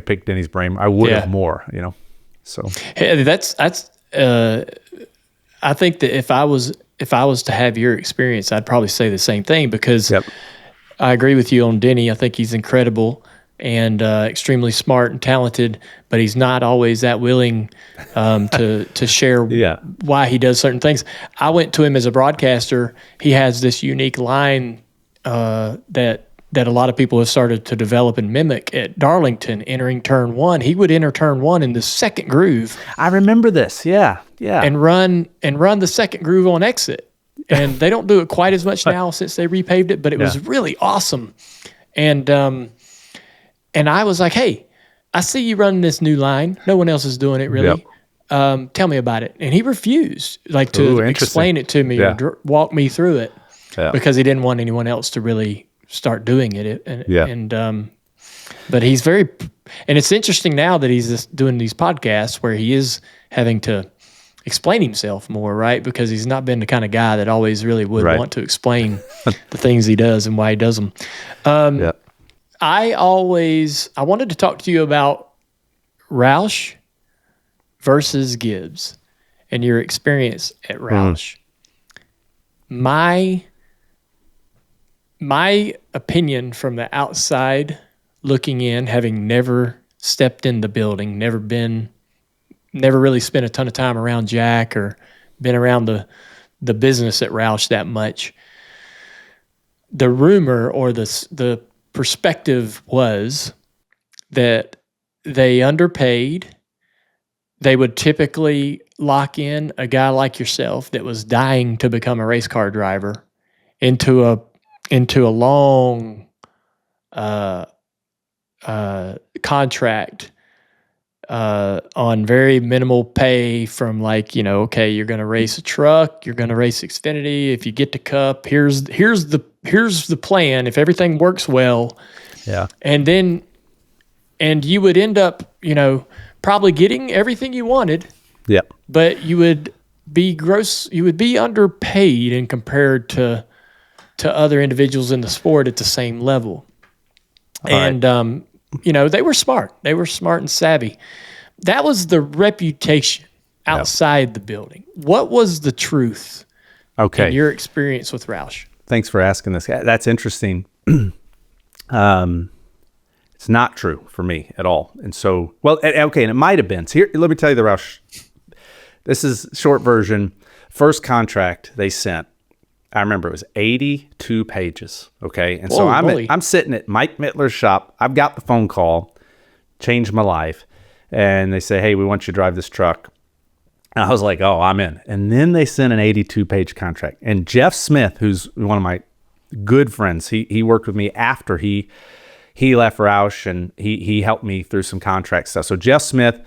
pick Denny's brain. I would have more, So hey, that's. I think that if I was to have your experience, I'd probably say the same thing, because I agree with you on Denny. I think he's incredible and extremely smart and talented, but he's not always that willing to share why he does certain things. I went to him as a broadcaster. He has this unique line that a lot of people have started to develop and mimic at Darlington, entering turn one. He would enter turn one in the second groove. I remember this. Yeah. And run the second groove on exit. And they don't do it quite as much now since they repaved it, but it was really awesome. And I was like, hey, I see you running this new line. No one else is doing it, really. Tell me about it. And he refused, to explain it to me or walk me through it, because he didn't want anyone else to really start doing it. But he's very, and it's interesting now that he's just doing these podcasts where he is having to explain himself more, right? Because he's not been the kind of guy that always really would want to explain the things he does and why he does them. I wanted to talk to you about Roush versus Gibbs and your experience at Roush. My opinion from the outside looking in, having never stepped in the building, never really spent a ton of time around Jack or been around the business at Roush that much. The rumor or the perspective was that they underpaid. They would typically lock in a guy like yourself that was dying to become a race car driver into a long contract on very minimal pay from okay, you're going to race a truck, you're going to race Xfinity. If you get to Cup, here's the plan. If everything works well, and you would end up, probably getting everything you wanted. But you would be underpaid and compared to other individuals in the sport at the same level. They were smart. They were smart and savvy. That was the reputation outside the building. What was the truth in your experience with Roush? Thanks for asking this. That's interesting. It's not true for me at all. And so, and it might have been. So here, let me tell you the Roush. This is short version. First contract they sent, I remember it was 82 pages. Okay. And so I'm sitting at Mike Mittler's shop. I've got the phone call. changed my life. And they say, hey, we want you to drive this truck. And I was like, oh, I'm in. And then they sent an 82-page contract. And Jeff Smith, who's one of my good friends, he worked with me after he left Roush, and he helped me through some contract stuff. So Jeff Smith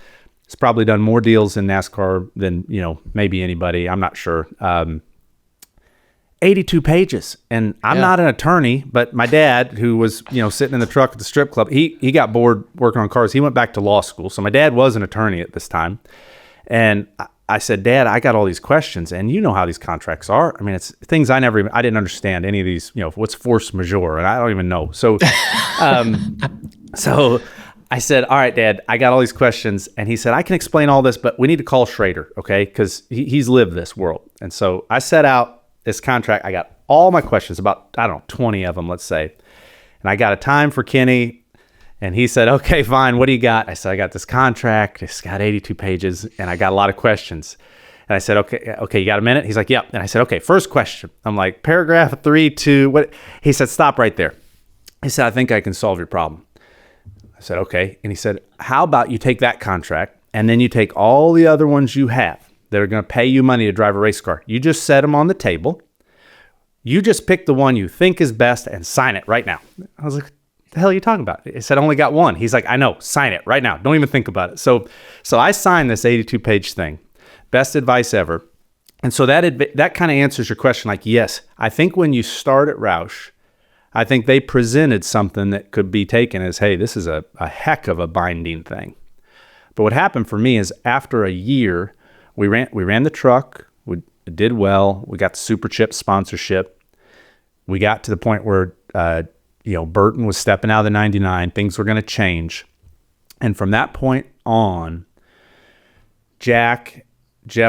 has probably done more deals in NASCAR than, maybe anybody. I'm not sure. 82 pages. And I'm not an attorney, but my dad, who was, sitting in the truck at the strip club, he got bored working on cars. He went back to law school. So my dad was an attorney at this time. And I said, Dad, I got all these questions, and you know how these contracts are. I mean, it's things I didn't understand any of these, what's force majeure, and I don't even know. So, so I said, all right, Dad, I got all these questions. And he said, I can explain all this, but we need to call Schrader, okay? Because he's lived this world. And so I set out this contract. I got all my questions, about, 20 of them, let's say. And I got a time for Kenny, and he said, okay, fine. What do you got? I said, I got this contract. It's got 82 pages, and I got a lot of questions. And I said, okay, you got a minute? He's like, yep. And I said, okay, first question. I'm like, paragraph 3, 2, what? He said, stop right there. He said, I think I can solve your problem. I said, okay. And he said, how about you take that contract, and then you take all the other ones you have that are going to pay you money to drive a race car. You just set them on the table. You just pick the one you think is best and sign it right now. I was like, what the hell are you talking about? He said, I only got one. He's like, I know, sign it right now. Don't even think about it. So I signed this 82-page thing. Best advice ever. And so that kind of answers your question. Like, yes, I think when you start at Roush, I think they presented something that could be taken as, hey, this is a heck of a binding thing. But what happened for me is after a year, we ran the truck. We did well. We got the Super Chip sponsorship. We got to the point where, Burton was stepping out of the 99. Things were going to change. And from that point on, Jeff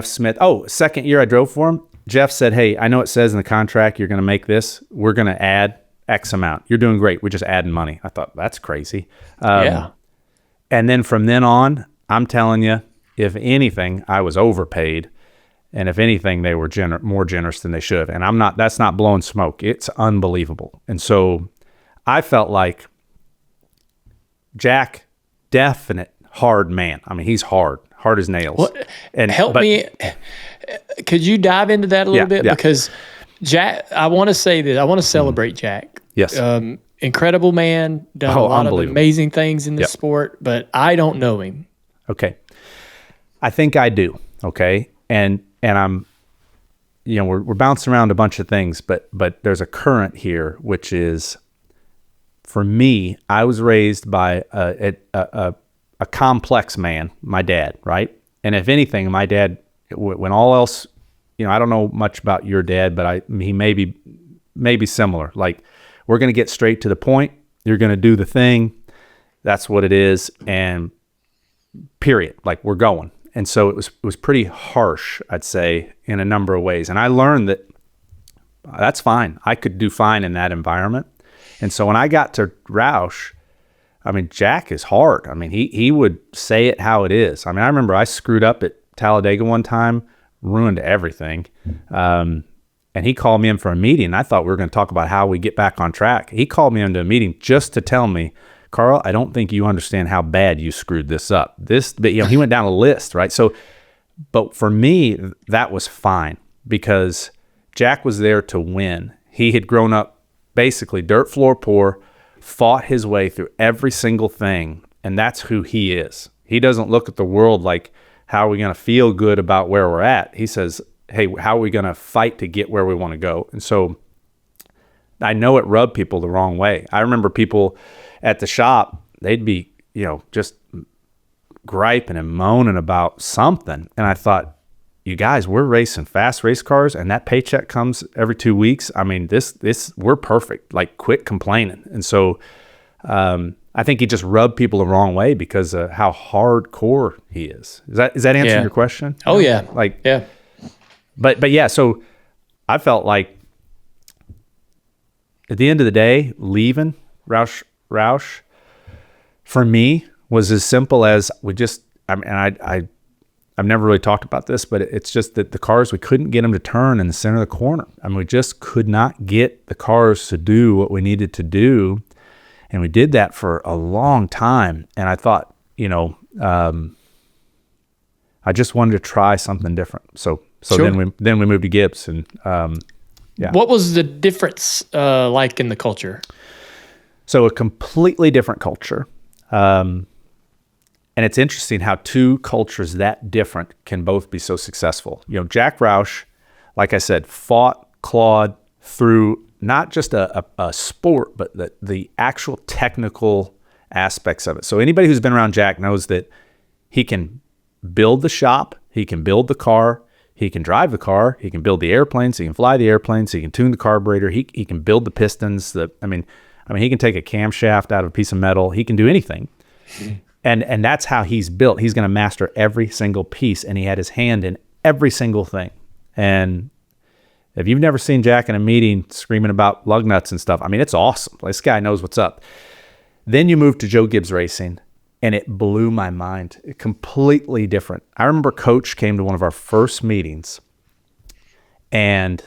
Smith, second year I drove for him, Jeff said, hey, I know it says in the contract you're going to make this. We're going to add X amount. You're doing great. We're just adding money. I thought, that's crazy. And then from then on, I'm telling you, if anything, I was overpaid. And if anything, they were more generous than they should have. And that's not blowing smoke. It's unbelievable. And so I felt like Jack, definite hard man. I mean, he's hard as nails. Well, me. Could you dive into that a little bit? Yeah. Because Jack, I want to say that I want to celebrate Jack. Yes. Incredible man, done a lot of amazing things in the sport, but I don't know him. Okay. I think I do. Okay. And I'm, we're bouncing around a bunch of things, but there's a current here, which is, for me, I was raised by a complex man, my dad, right? And if anything, my dad, when all else, I don't know much about your dad, but he may be similar. Like, we're going to get straight to the point. You're going to do the thing. That's what it is. And period. Like, we're going. And so it was pretty harsh, I'd say, in a number of ways. And I learned that that's fine. I could do fine in that environment. And so when I got to Roush, I mean, Jack is hard. I mean, he would say it how it is. I mean, I remember I screwed up at Talladega one time, ruined everything. And he called me in for a meeting. I thought we were going to talk about how we get back on track. He called me into a meeting just to tell me, Carl, I don't think you understand how bad you screwed this up. He went down a list, right? So, but for me, that was fine because Jack was there to win. He had grown up basically dirt floor poor, fought his way through every single thing, and that's who he is. He doesn't look at the world like, how are we going to feel good about where we're at? He says, hey, how are we going to fight to get where we want to go? And so I know it rubbed people the wrong way. I remember people at the shop, they'd be, just griping and moaning about something. And I thought, you guys, we're racing fast race cars and that paycheck comes every 2 weeks. I mean, this we're perfect. Like, quit complaining. And so I think he just rubbed people the wrong way because of how hardcore he is. Is that answering your question? Oh, yeah. Yeah. But yeah, so I felt like at the end of the day, leaving Roush for me was as simple as I've never really talked about this, but it's just that the cars, we couldn't get them to turn in the center of the corner. I mean, we just could not get the cars to do what we needed to do. And we did that for a long time. And I thought, I just wanted to try something different. So Sure. then we moved to Gibbs, and yeah. What was the difference like in the culture? So a completely different culture. And it's interesting how two cultures that different can both be so successful. Jack Roush, like I said, clawed through not just a sport, but the actual technical aspects of it. So anybody who's been around Jack knows that he can build the shop, he can build the car, he can drive the car, he can build the airplanes, he can fly the airplanes, he can tune the carburetor, he can build the pistons. I mean, he can take a camshaft out of a piece of metal. He can do anything. And that's how he's built. He's going to master every single piece, and he had his hand in every single thing. And if you've never seen Jack in a meeting screaming about lug nuts and stuff, it's awesome. This guy knows what's up. Then you move to Joe Gibbs Racing, and it blew my mind. Completely different. I remember Coach came to one of our first meetings, and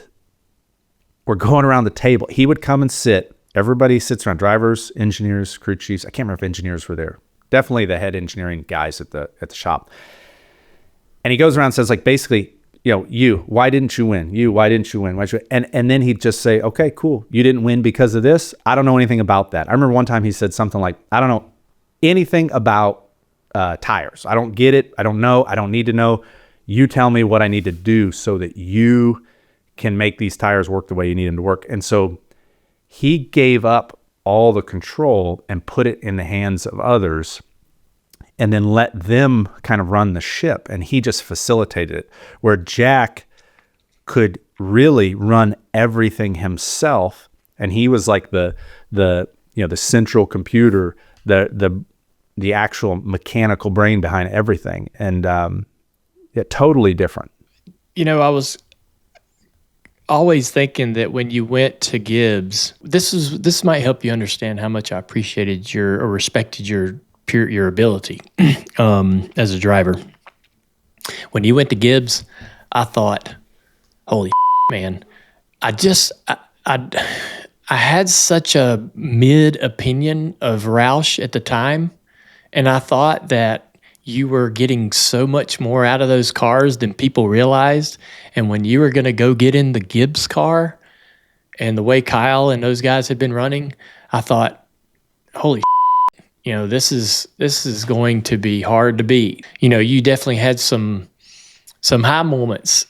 we're going around the table. He would come and sit. Everybody sits around, drivers, engineers, crew chiefs. I can't remember if engineers were there. Definitely the head engineering guys at the shop. And he goes around and says, like, basically, why didn't you win? Why didn't you win? And then he'd just say, okay, cool. You didn't win because of this. I don't know anything about that. I remember one time he said something like, I don't know anything about tires. I don't get it. I don't know. I don't need to know. You tell me what I need to do so that you can make these tires work the way you need them to work. And so he gave up all the control and put it in the hands of others, and then let them kind of run the ship. And he just facilitated it, where Jack could really run everything himself. And he was like the central computer, the actual mechanical brain behind everything. And totally different. I was always thinking that when you went to Gibbs, this might help you understand how much I appreciated or respected your ability as a driver. When you went to Gibbs, I thought, holy man, I had such a mid opinion of Roush at the time, and I thought that you were getting so much more out of those cars than people realized. And when you were going to go get in the Gibbs car and the way Kyle and those guys had been running, I thought, holy this is going to be hard to beat. You definitely had some high moments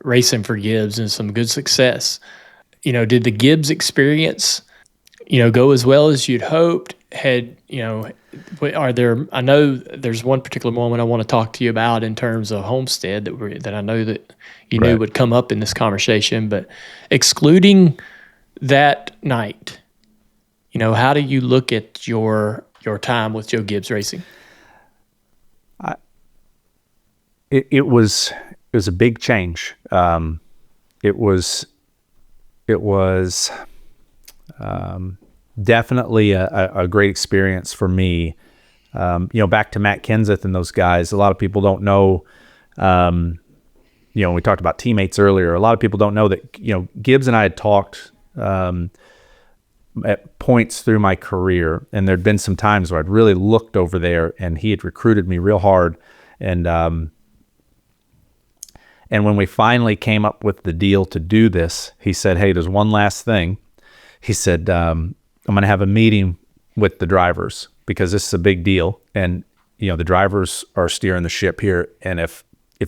racing for Gibbs and some good success. Did the Gibbs experience, go as well as you'd hoped? I know there's one particular moment I want to talk to you about in terms of Homestead that I know that you knew would come up in this conversation, but excluding that night, how do you look at your time with Joe Gibbs Racing? It was a big change. It was definitely a great experience for me. Back to Matt Kenseth and those guys, a lot of people don't know, we talked about teammates earlier. A lot of people don't know that, Gibbs and I had talked at points through my career, and there'd been some times where I'd really looked over there, and he had recruited me real hard. And when we finally came up with the deal to do this, he said, hey, there's one last thing. He said, I'm going to have a meeting with the drivers because this is a big deal. And, the drivers are steering the ship here. And if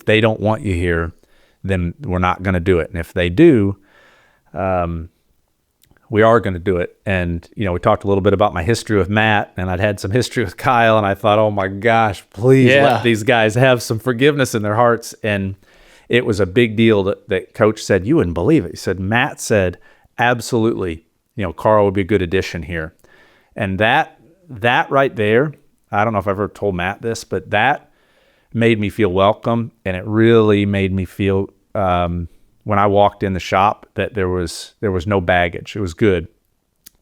they don't want you here, then we're not going to do it. And if they do, we are going to do it. And, we talked a little bit about my history with Matt, and I'd had some history with Kyle, and I thought, oh my gosh, please let these guys have some forgiveness in their hearts. And it was a big deal that Coach said, you wouldn't believe it. He said, Matt said, absolutely, Carl would be a good addition here. And that right there, I don't know if I've ever told Matt this, but that made me feel welcome. And it really made me feel, when I walked in the shop, that there was no baggage. It was good.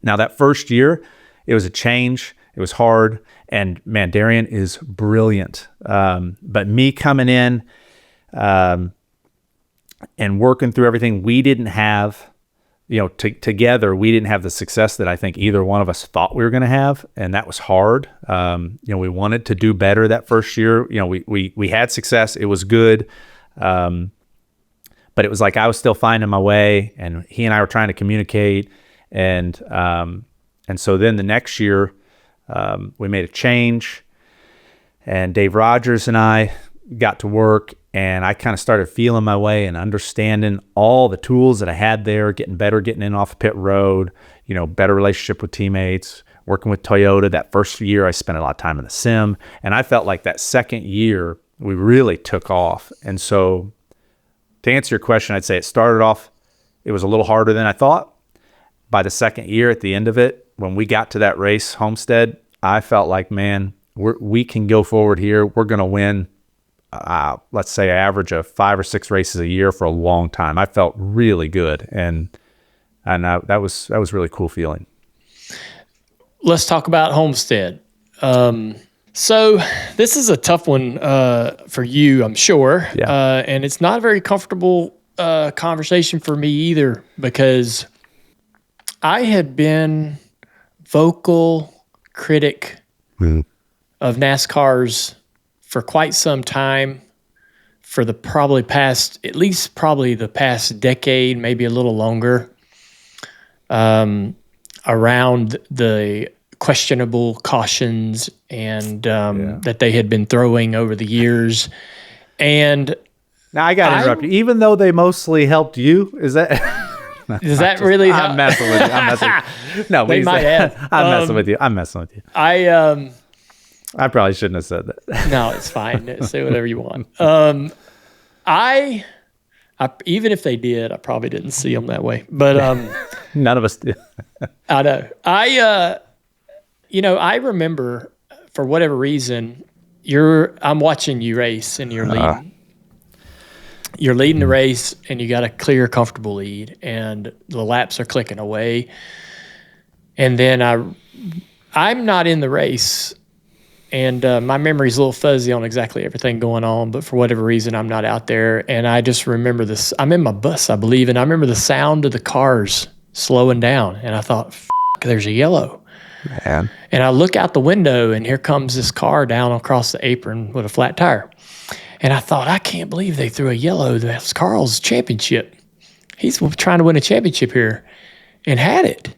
Now that first year, it was a change. It was hard. And man, Darian is brilliant. But me coming in, and working through everything, we didn't have together, we didn't have the success that I think either one of us thought we were going to have. And that was hard. We wanted to do better that first year. We had success. It was good. But it was like I was still finding my way, and he and I were trying to communicate. And so then the next year, we made a change, and Dave Rogers and I got to work, and I kind of started feeling my way and understanding all the tools that I had there, getting better, getting in off pit road, better relationship with teammates, working with Toyota. That first year, I spent a lot of time in the sim, and I felt like that second year, we really took off. And so to answer your question, I'd say it started off, it was a little harder than I thought. By the second year, at the end of it, when we got to that race, Homestead, I felt like, man, we can go forward here. We're going to win, let's say, an average of 5 or 6 races a year for a long time. I felt really good, and that was a really cool feeling. Let's talk about Homestead. So this is a tough one for you, I'm sure. Yeah. And it's not a very comfortable conversation for me either, because I had been vocal critic of NASCAR's for quite some time, for the past decade, maybe a little longer, around the questionable cautions and that they had been throwing over the years. And now I got to interrupt you. Even though they mostly helped you, is that really? I'm messing with you. No, they might have. I'm messing with you. I probably shouldn't have said that. No, it's fine. Say whatever you want. I even if they did, I probably didn't see them that way. But none of us did. I know. I remember, for whatever reason, I'm watching you race, and you're leading. You're leading the race, and you got a clear, comfortable lead, and the laps are clicking away. And then I'm not in the race, and my memory's a little fuzzy on exactly everything going on, but for whatever reason, I'm not out there. And I just remember this. I'm in my bus, I believe, and I remember the sound of the cars slowing down, and I thought, there's a yellow. Man. And I look out the window, and here comes this car down across the apron with a flat tire. And I thought, I can't believe they threw a yellow. That's Carl's championship. He's trying to win a championship here, and had it.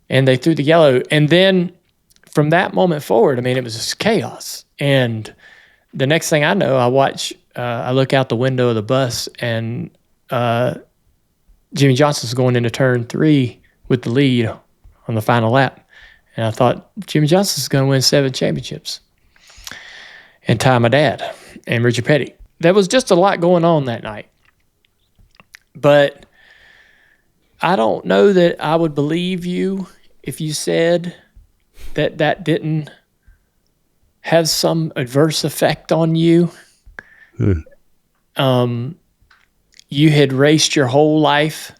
And they threw the yellow. And then from that moment forward, it was just chaos. And the next thing I know, I look out the window of the bus, and Jimmy Johnson's going into turn 3 with the lead on the final lap. And I thought, Jimmy Johnson's going to win 7 championships and tie my dad and Richard Petty. There was just a lot going on that night. But I don't know that I would believe you if you said that didn't have some adverse effect on you. You had raced your whole life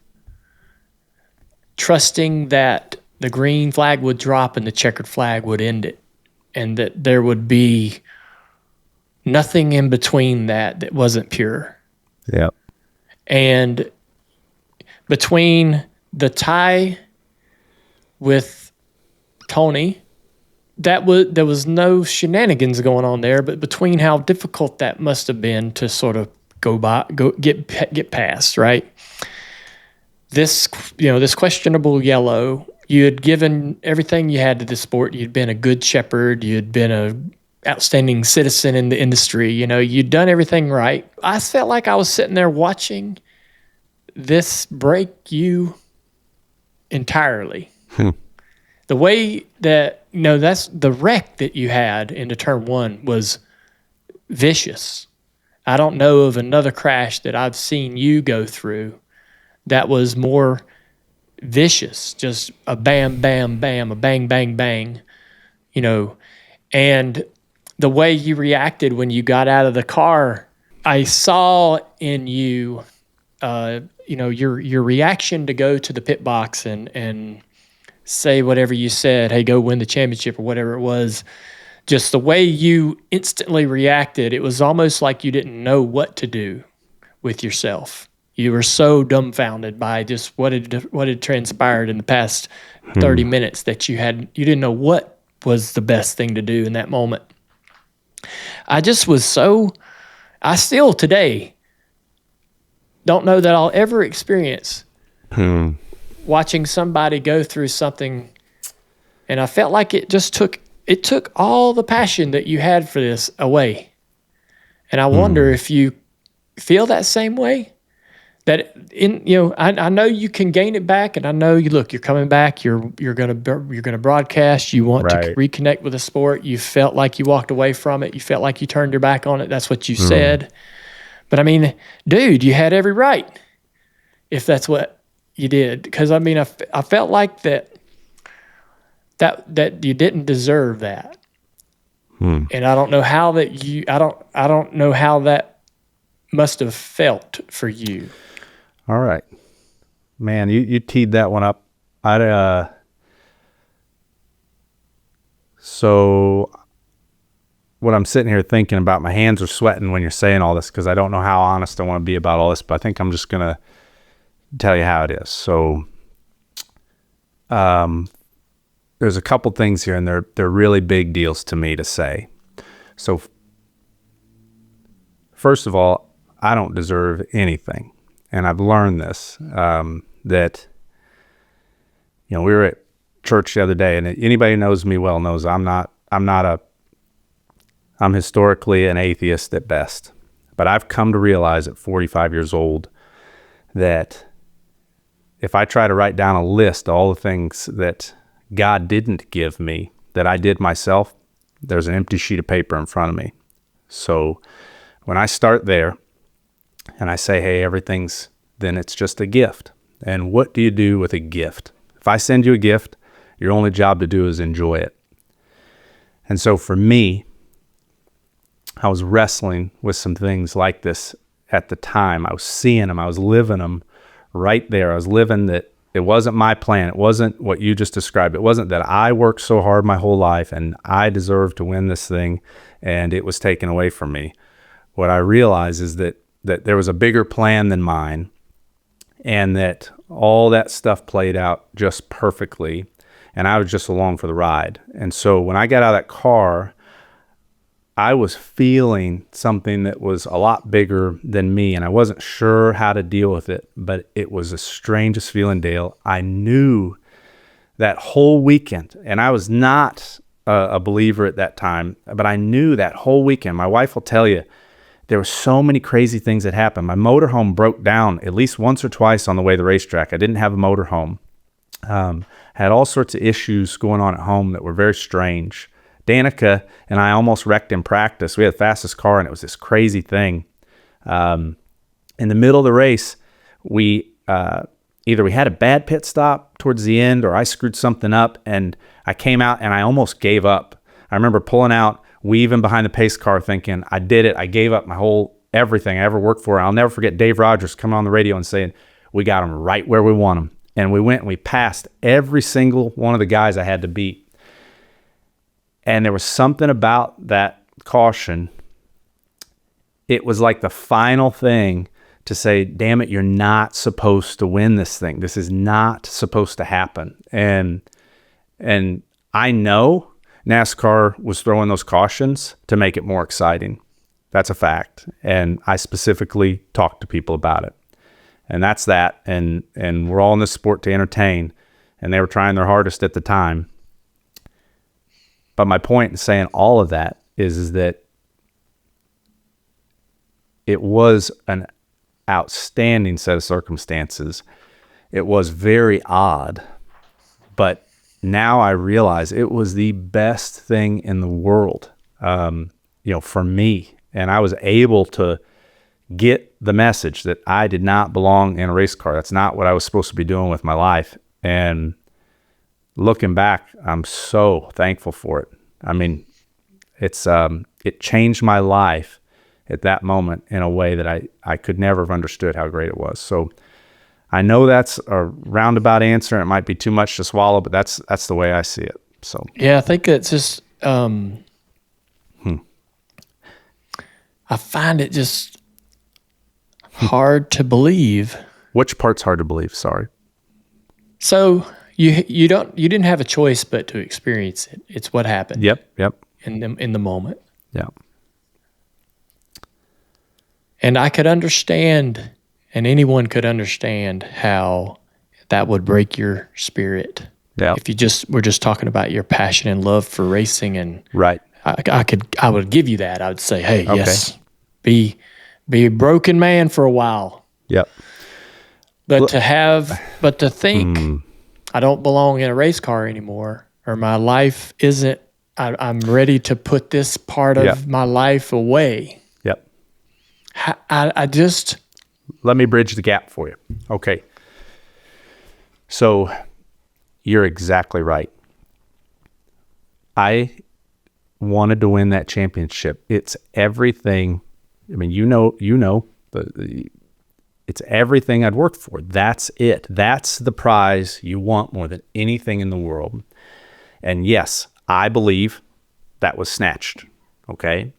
trusting that the green flag would drop and the checkered flag would end it, and that there would be nothing in between that wasn't pure. Yeah. And between the tie with Tony, there was no shenanigans going on there, but between how difficult that must have been to sort of get past, right? This questionable yellow, you had given everything you had to the sport. You'd been a good shepherd. You'd been a outstanding citizen in the industry. You'd done everything right. I felt like I was sitting there watching this break you entirely. The way that, that's the wreck that you had into turn 1 was vicious. I don't know of another crash that I've seen you go through that was more vicious. Just a bam, bam, bam, a bang, bang, bang, and the way you reacted when you got out of the car, I saw in you, your reaction to go to the pit box and say whatever you said, hey, go win the championship or whatever it was. Just the way you instantly reacted, it was almost like you didn't know what to do with yourself. You were so dumbfounded by just what had transpired in the past 30 minutes that you didn't know what was the best thing to do in that moment. I still today don't know that I'll ever experience watching somebody go through something, and I felt like it took all the passion that you had for this away. And I wonder if you feel that same way. That I know you can gain it back, and I know you're coming back. You're gonna broadcast. You want to reconnect with the sport. You felt like you walked away from it. You felt like you turned your back on it. That's what you said. But I mean, dude, you had every right if that's what you did. Because I mean, I felt like that you didn't deserve that, and I don't know how I don't know how that must have felt for you. All right, man, you teed that one up. So what I'm sitting here thinking about, my hands are sweating when you're saying all this because I don't know how honest I want to be about all this, but I think I'm just gonna tell you how it is. So, there's a couple things here, and they're really big deals to me to say. So, first of all, I don't deserve anything. And I've learned this, that, we were at church the other day, and anybody who knows me well knows I'm historically an atheist at best. But I've come to realize at 45 years old that if I try to write down a list of all the things that God didn't give me, that I did myself, there's an empty sheet of paper in front of me. So when I start there, and I say, hey, then it's just a gift. And what do you do with a gift? If I send you a gift, your only job to do is enjoy it. And so for me, I was wrestling with some things like this at the time. I was seeing them. I was living them right there. I was living that it wasn't my plan. It wasn't what you just described. It wasn't that I worked so hard my whole life and I deserved to win this thing and it was taken away from me. What I realized is that there was a bigger plan than mine, and that all that stuff played out just perfectly, and I was just along for the ride. And so when I got out of that car, I was feeling something that was a lot bigger than me, and I wasn't sure how to deal with it, but it was the strangest feeling, Dale. I knew that whole weekend, and I was not a believer at that time, but I knew that whole weekend. My wife will tell you, there were so many crazy things that happened. My motorhome broke down at least once or twice on the way to the racetrack. I didn't have a motorhome. Had all sorts of issues going on at home that were very strange. Danica and I almost wrecked in practice. We had the fastest car, and it was this crazy thing. In the middle of the race, either we had a bad pit stop towards the end, or I screwed something up, and I came out and I almost gave up. I remember pulling out, weaving behind the pace car, thinking, I did it. I gave up everything I ever worked for. I'll never forget Dave Rogers coming on the radio and saying, we got him right where we want him. And we went and we passed every single one of the guys I had to beat. And there was something about that caution. It was like the final thing to say, damn it, you're not supposed to win this thing. This is not supposed to happen. And I know NASCAR was throwing those cautions to make it more exciting. That's a fact. And I specifically talked to people about it. And that's that. And we're all in this sport to entertain. And they were trying their hardest at the time. But my point in saying all of that is that it was an outstanding set of circumstances. It was very odd. But now I realize it was the best thing in the world, for me. And I was able to get the message that I did not belong in a race car. That's not what I was supposed to be doing with my life. And looking back, I'm so thankful for it. I mean, it changed my life at that moment in a way that I could never have understood how great it was. So I know that's a roundabout answer. It might be too much to swallow, but that's the way I see it. So yeah, I think it's just I find it just hard to believe. Which part's hard to believe? Sorry. So you didn't have a choice but to experience it. It's what happened. Yep. In the moment. Yeah. And I could understand, and anyone could understand how that would break your spirit. Yeah. If you were just talking about your passion and love for racing, and Right. I would give you that. I would say, hey, Okay. yes, be a broken man for a while. Yep. But to think I don't belong in a race car anymore, or my life isn't, I'm ready to put this part of my life away. Yep. I just... Let me bridge the gap for you. Okay. So you're exactly right. I wanted to win that championship. It's everything. I mean, it's everything I'd worked for. That's it. That's the prize you want more than anything in the world. And yes, I believe that was snatched. Okay.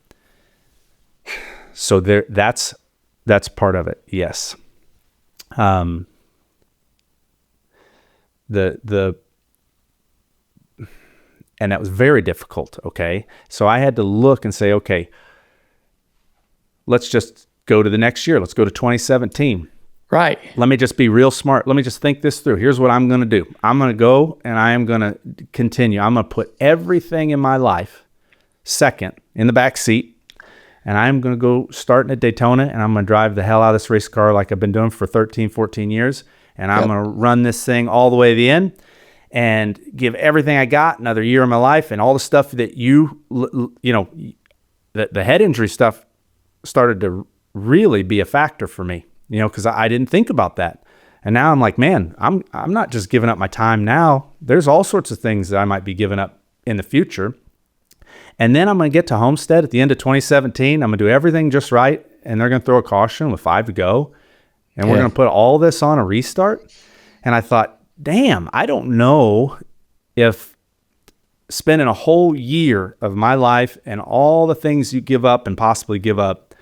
So that's part of it. Yes. And that was very difficult. Okay. So I had to look and say, okay, let's just go to the next year. Let's go to 2017. Right. Let me just be real smart. Let me just think this through. Here's what I'm going to do. I'm going to go and I am going to continue. I'm going to put everything in my life second in the back seat. And I'm going to go starting at Daytona, and I'm going to drive the hell out of this race car like I've been doing for 13, 14 years. And I'm going to run this thing all the way to the end and give everything I got, another year of my life, and all the stuff that the head injury stuff started to really be a factor for me, because I didn't think about that. And now I'm like, man, I'm not just giving up my time now. There's all sorts of things that I might be giving up in the future. And then I'm going to get to Homestead at the end of 2017. I'm going to do everything just right, and they're going to throw a caution with 5 to go, and we're going to put all this on a restart. And I thought, damn, I don't know if spending a whole year of my life and all the things you give up and possibly give up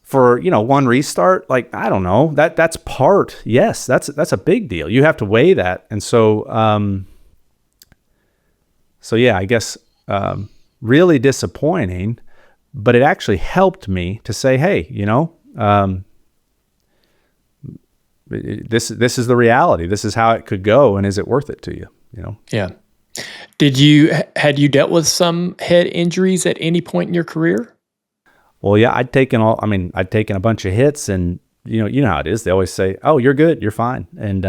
for, one restart, like, I don't know, that's part. Yes, that's a big deal. You have to weigh that. And so, yeah, I guess, really disappointing, but it actually helped me to say, hey, this is the reality. This is how it could go. And is it worth it to you? Yeah. Had you dealt with some head injuries at any point in your career? Well, yeah, I'd taken a bunch of hits, and you know how it is. They always say, oh, you're good, you're fine. And,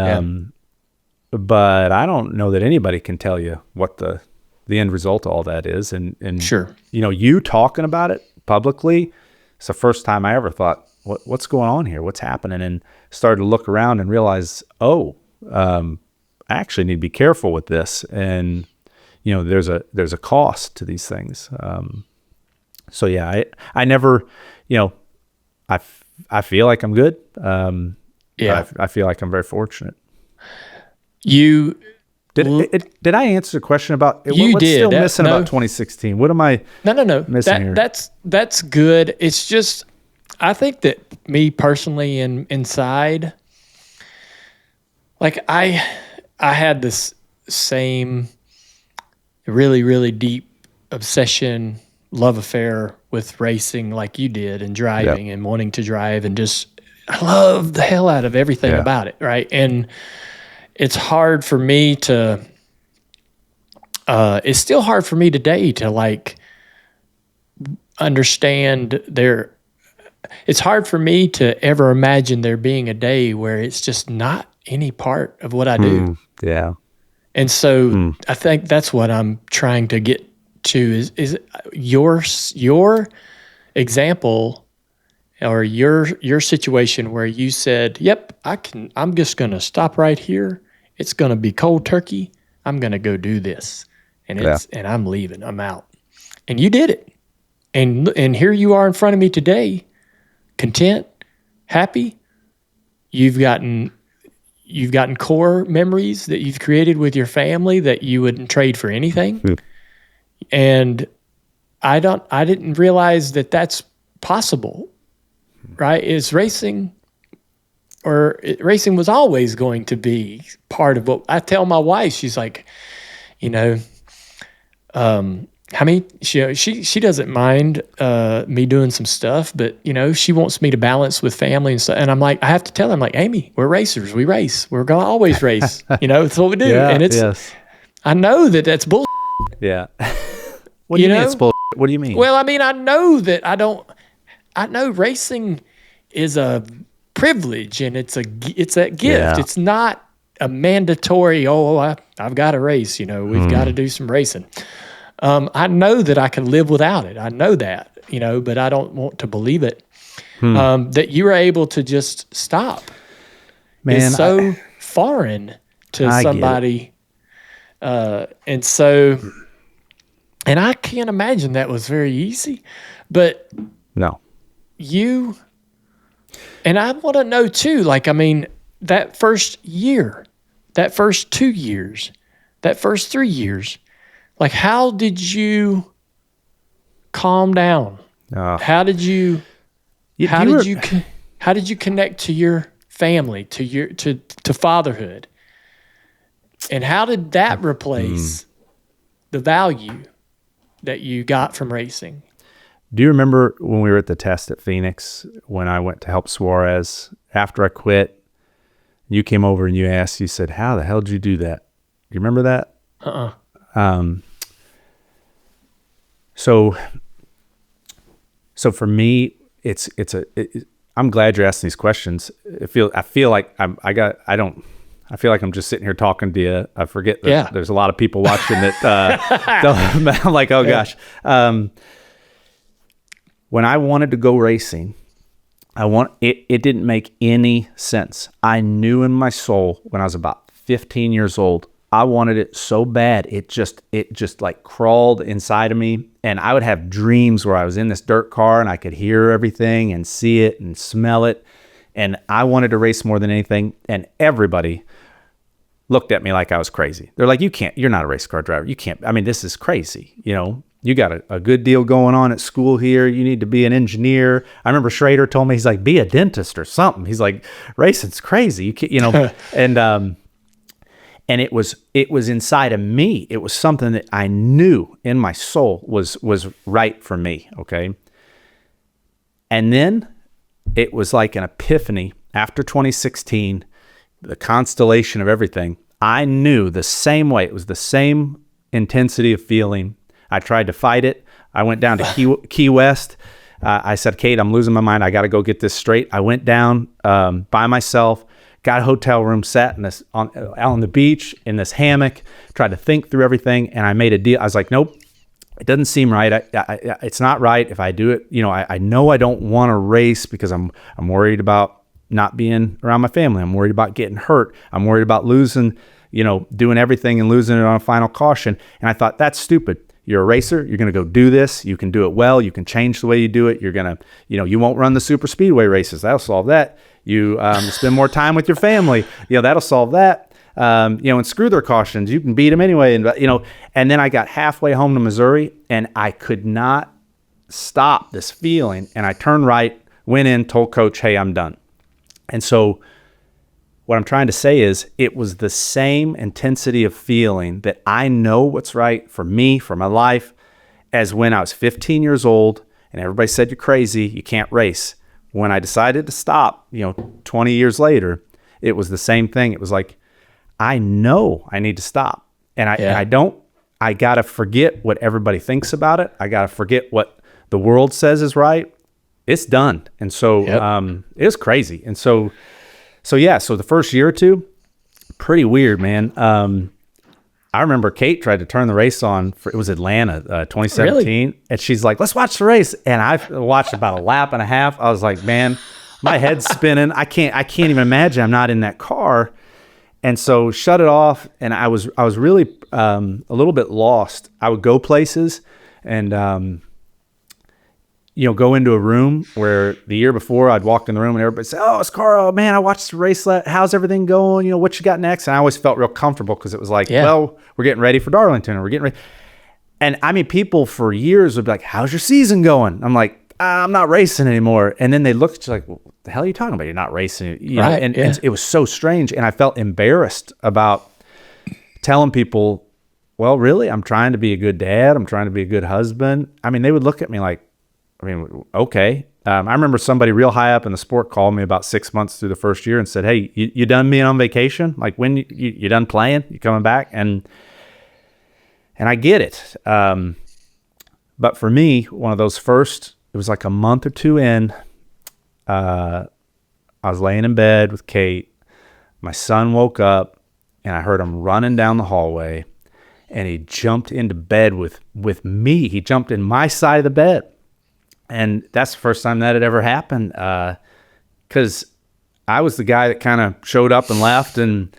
but I don't know that anybody can tell you what the end result of all that is. And sure, you talking about it publicly, it's the first time I ever thought, what's going on here? What's happening? And started to look around and realize, I actually need to be careful with this. And, there's a cost to these things. So yeah, I never, I feel like I'm good. I feel like I'm very fortunate. Did I answer the question about what's still missing about 2016? What am I missing here? That's good. It's just, I think that me personally inside, like I had this same really, really deep obsession, love affair with racing like you did, and driving and wanting to drive, and just I love the hell out of everything about it. Right. And it's hard for me to, it's still hard for me today to like understand it's hard for me to ever imagine there being a day where it's just not any part of what I do. Yeah. And so I think that's what I'm trying to get to is your example or your situation where you said, yep, I'm just going to stop right here. It's going to be cold turkey. I'm going to go do this. And and I'm leaving. I'm out. And you did it. And here you are in front of me today, content, happy. You've gotten core memories that you've created with your family that you wouldn't trade for anything. And I didn't realize that that's possible. right? Is racing, racing was always going to be part of what I tell my wife. She's like, she doesn't mind me doing some stuff, but she wants me to balance with family and stuff. And I'm like, I have to tell her, I'm like, Amy, we're racers. We race. We're gonna always race. That's what we do. Yeah, and I know that's bull. Yeah. What do you mean it's bull? What do you mean? Well, I mean, I know that I know racing is a privilege and it's that gift. Yeah. It's not a mandatory, I've got to race, we've got to do some racing. I know that I can live without it. I know that, but I don't want to believe it. That you were able to just stop. Man, is so foreign to somebody. And I can't imagine that was very easy, but no. And I want to know too, that first year, that first 2 years, that first 3 years, how did you calm down? How did you connect to your family, to fatherhood? And how did that replace the value that you got from racing? Do you remember when we were at the test at Phoenix, when I went to help Suarez after I quit? You came over and you said, how the hell did you do that? Do you remember that? So for me, I'm glad you're asking these questions. I feel like I'm just sitting here talking to you. I forget that there's a lot of people watching that. I'm like, oh gosh. When I wanted to go racing, it didn't make any sense. I knew in my soul when I was about 15 years old, I wanted it so bad. It just crawled inside of me. And I would have dreams where I was in this dirt car and I could hear everything and see it and smell it. And I wanted to race more than anything. And everybody looked at me like I was crazy. They're like, you're not a race car driver. You can't, this is crazy. You got a good deal going on at school here. You need to be an engineer. I remember Schrader told me, he's like, be a dentist or something. He's like, racing's crazy. You can't, and it was inside of me. It was something that I knew in my soul was right for me. Okay. And then it was like an epiphany after 2016, the constellation of everything. I knew the same way. It was the same intensity of feeling. I tried to fight it. I went down to Key West. I said, Kate, I'm losing my mind. I got to go get this straight. I went down by myself, got a hotel room, sat out on the beach in this hammock, tried to think through everything, and I made a deal. I was like, nope, it doesn't seem right. It's not right if I do it. I know I don't want to race because I'm worried about not being around my family. I'm worried about getting hurt. I'm worried about losing, doing everything and losing it on a final caution. And I thought, that's stupid. You're a racer. You're going to go do this. You can do it well. You can change the way you do it. You're going to, you won't run the super speedway races. That'll solve that. You spend more time with your family. That'll solve that. And screw their cautions. You can beat them anyway. And, and then I got halfway home to Missouri and I could not stop this feeling. And I turned right, went in, told coach, hey, I'm done. And so what I'm trying to say is it was the same intensity of feeling that I know what's right for me, for my life, as when I was 15 years old and everybody said, you're crazy, you can't race. When I decided to stop, 20 years later, it was the same thing. It was like, I know I need to stop. And I got to forget what everybody thinks about it. I got to forget what the world says is right. It's done. And so it was crazy. And so the first year or two, pretty weird, man. I remember Kate tried to turn the race on it was Atlanta, 2017. Really? And she's like, let's watch the race. And I watched about a lap and a half. I was like, man, my head's spinning. I can't even imagine I'm not in that car. And so shut it off. And I was really a little bit lost. I would go places and, go into a room where the year before I'd walked in the room and everybody said, oh, it's Carl, man, I watched the race. How's everything going? What you got next? And I always felt real comfortable because it was like, well, we're getting ready for Darlington and we're getting ready. And I mean, people for years would be like, how's your season going? I'm like, I'm not racing anymore. And then they looked at you like, what the hell are you talking about? You're not racing. You know? Right, And yeah. it was so strange. And I felt embarrassed about telling people, well, really, I'm trying to be a good dad. I'm trying to be a good husband. I mean, they would look at me like, okay. I remember somebody real high up in the sport called me about 6 months through the first year and said, hey, you done being on vacation? Like, when you done playing? You coming back? And I get it. But for me, one of those first, it was like a month or two in, I was laying in bed with Kate. My son woke up and I heard him running down the hallway, and he jumped into bed with me. He jumped in my side of the bed. And that's the first time that had ever happened, because I was the guy that kind of showed up and left, and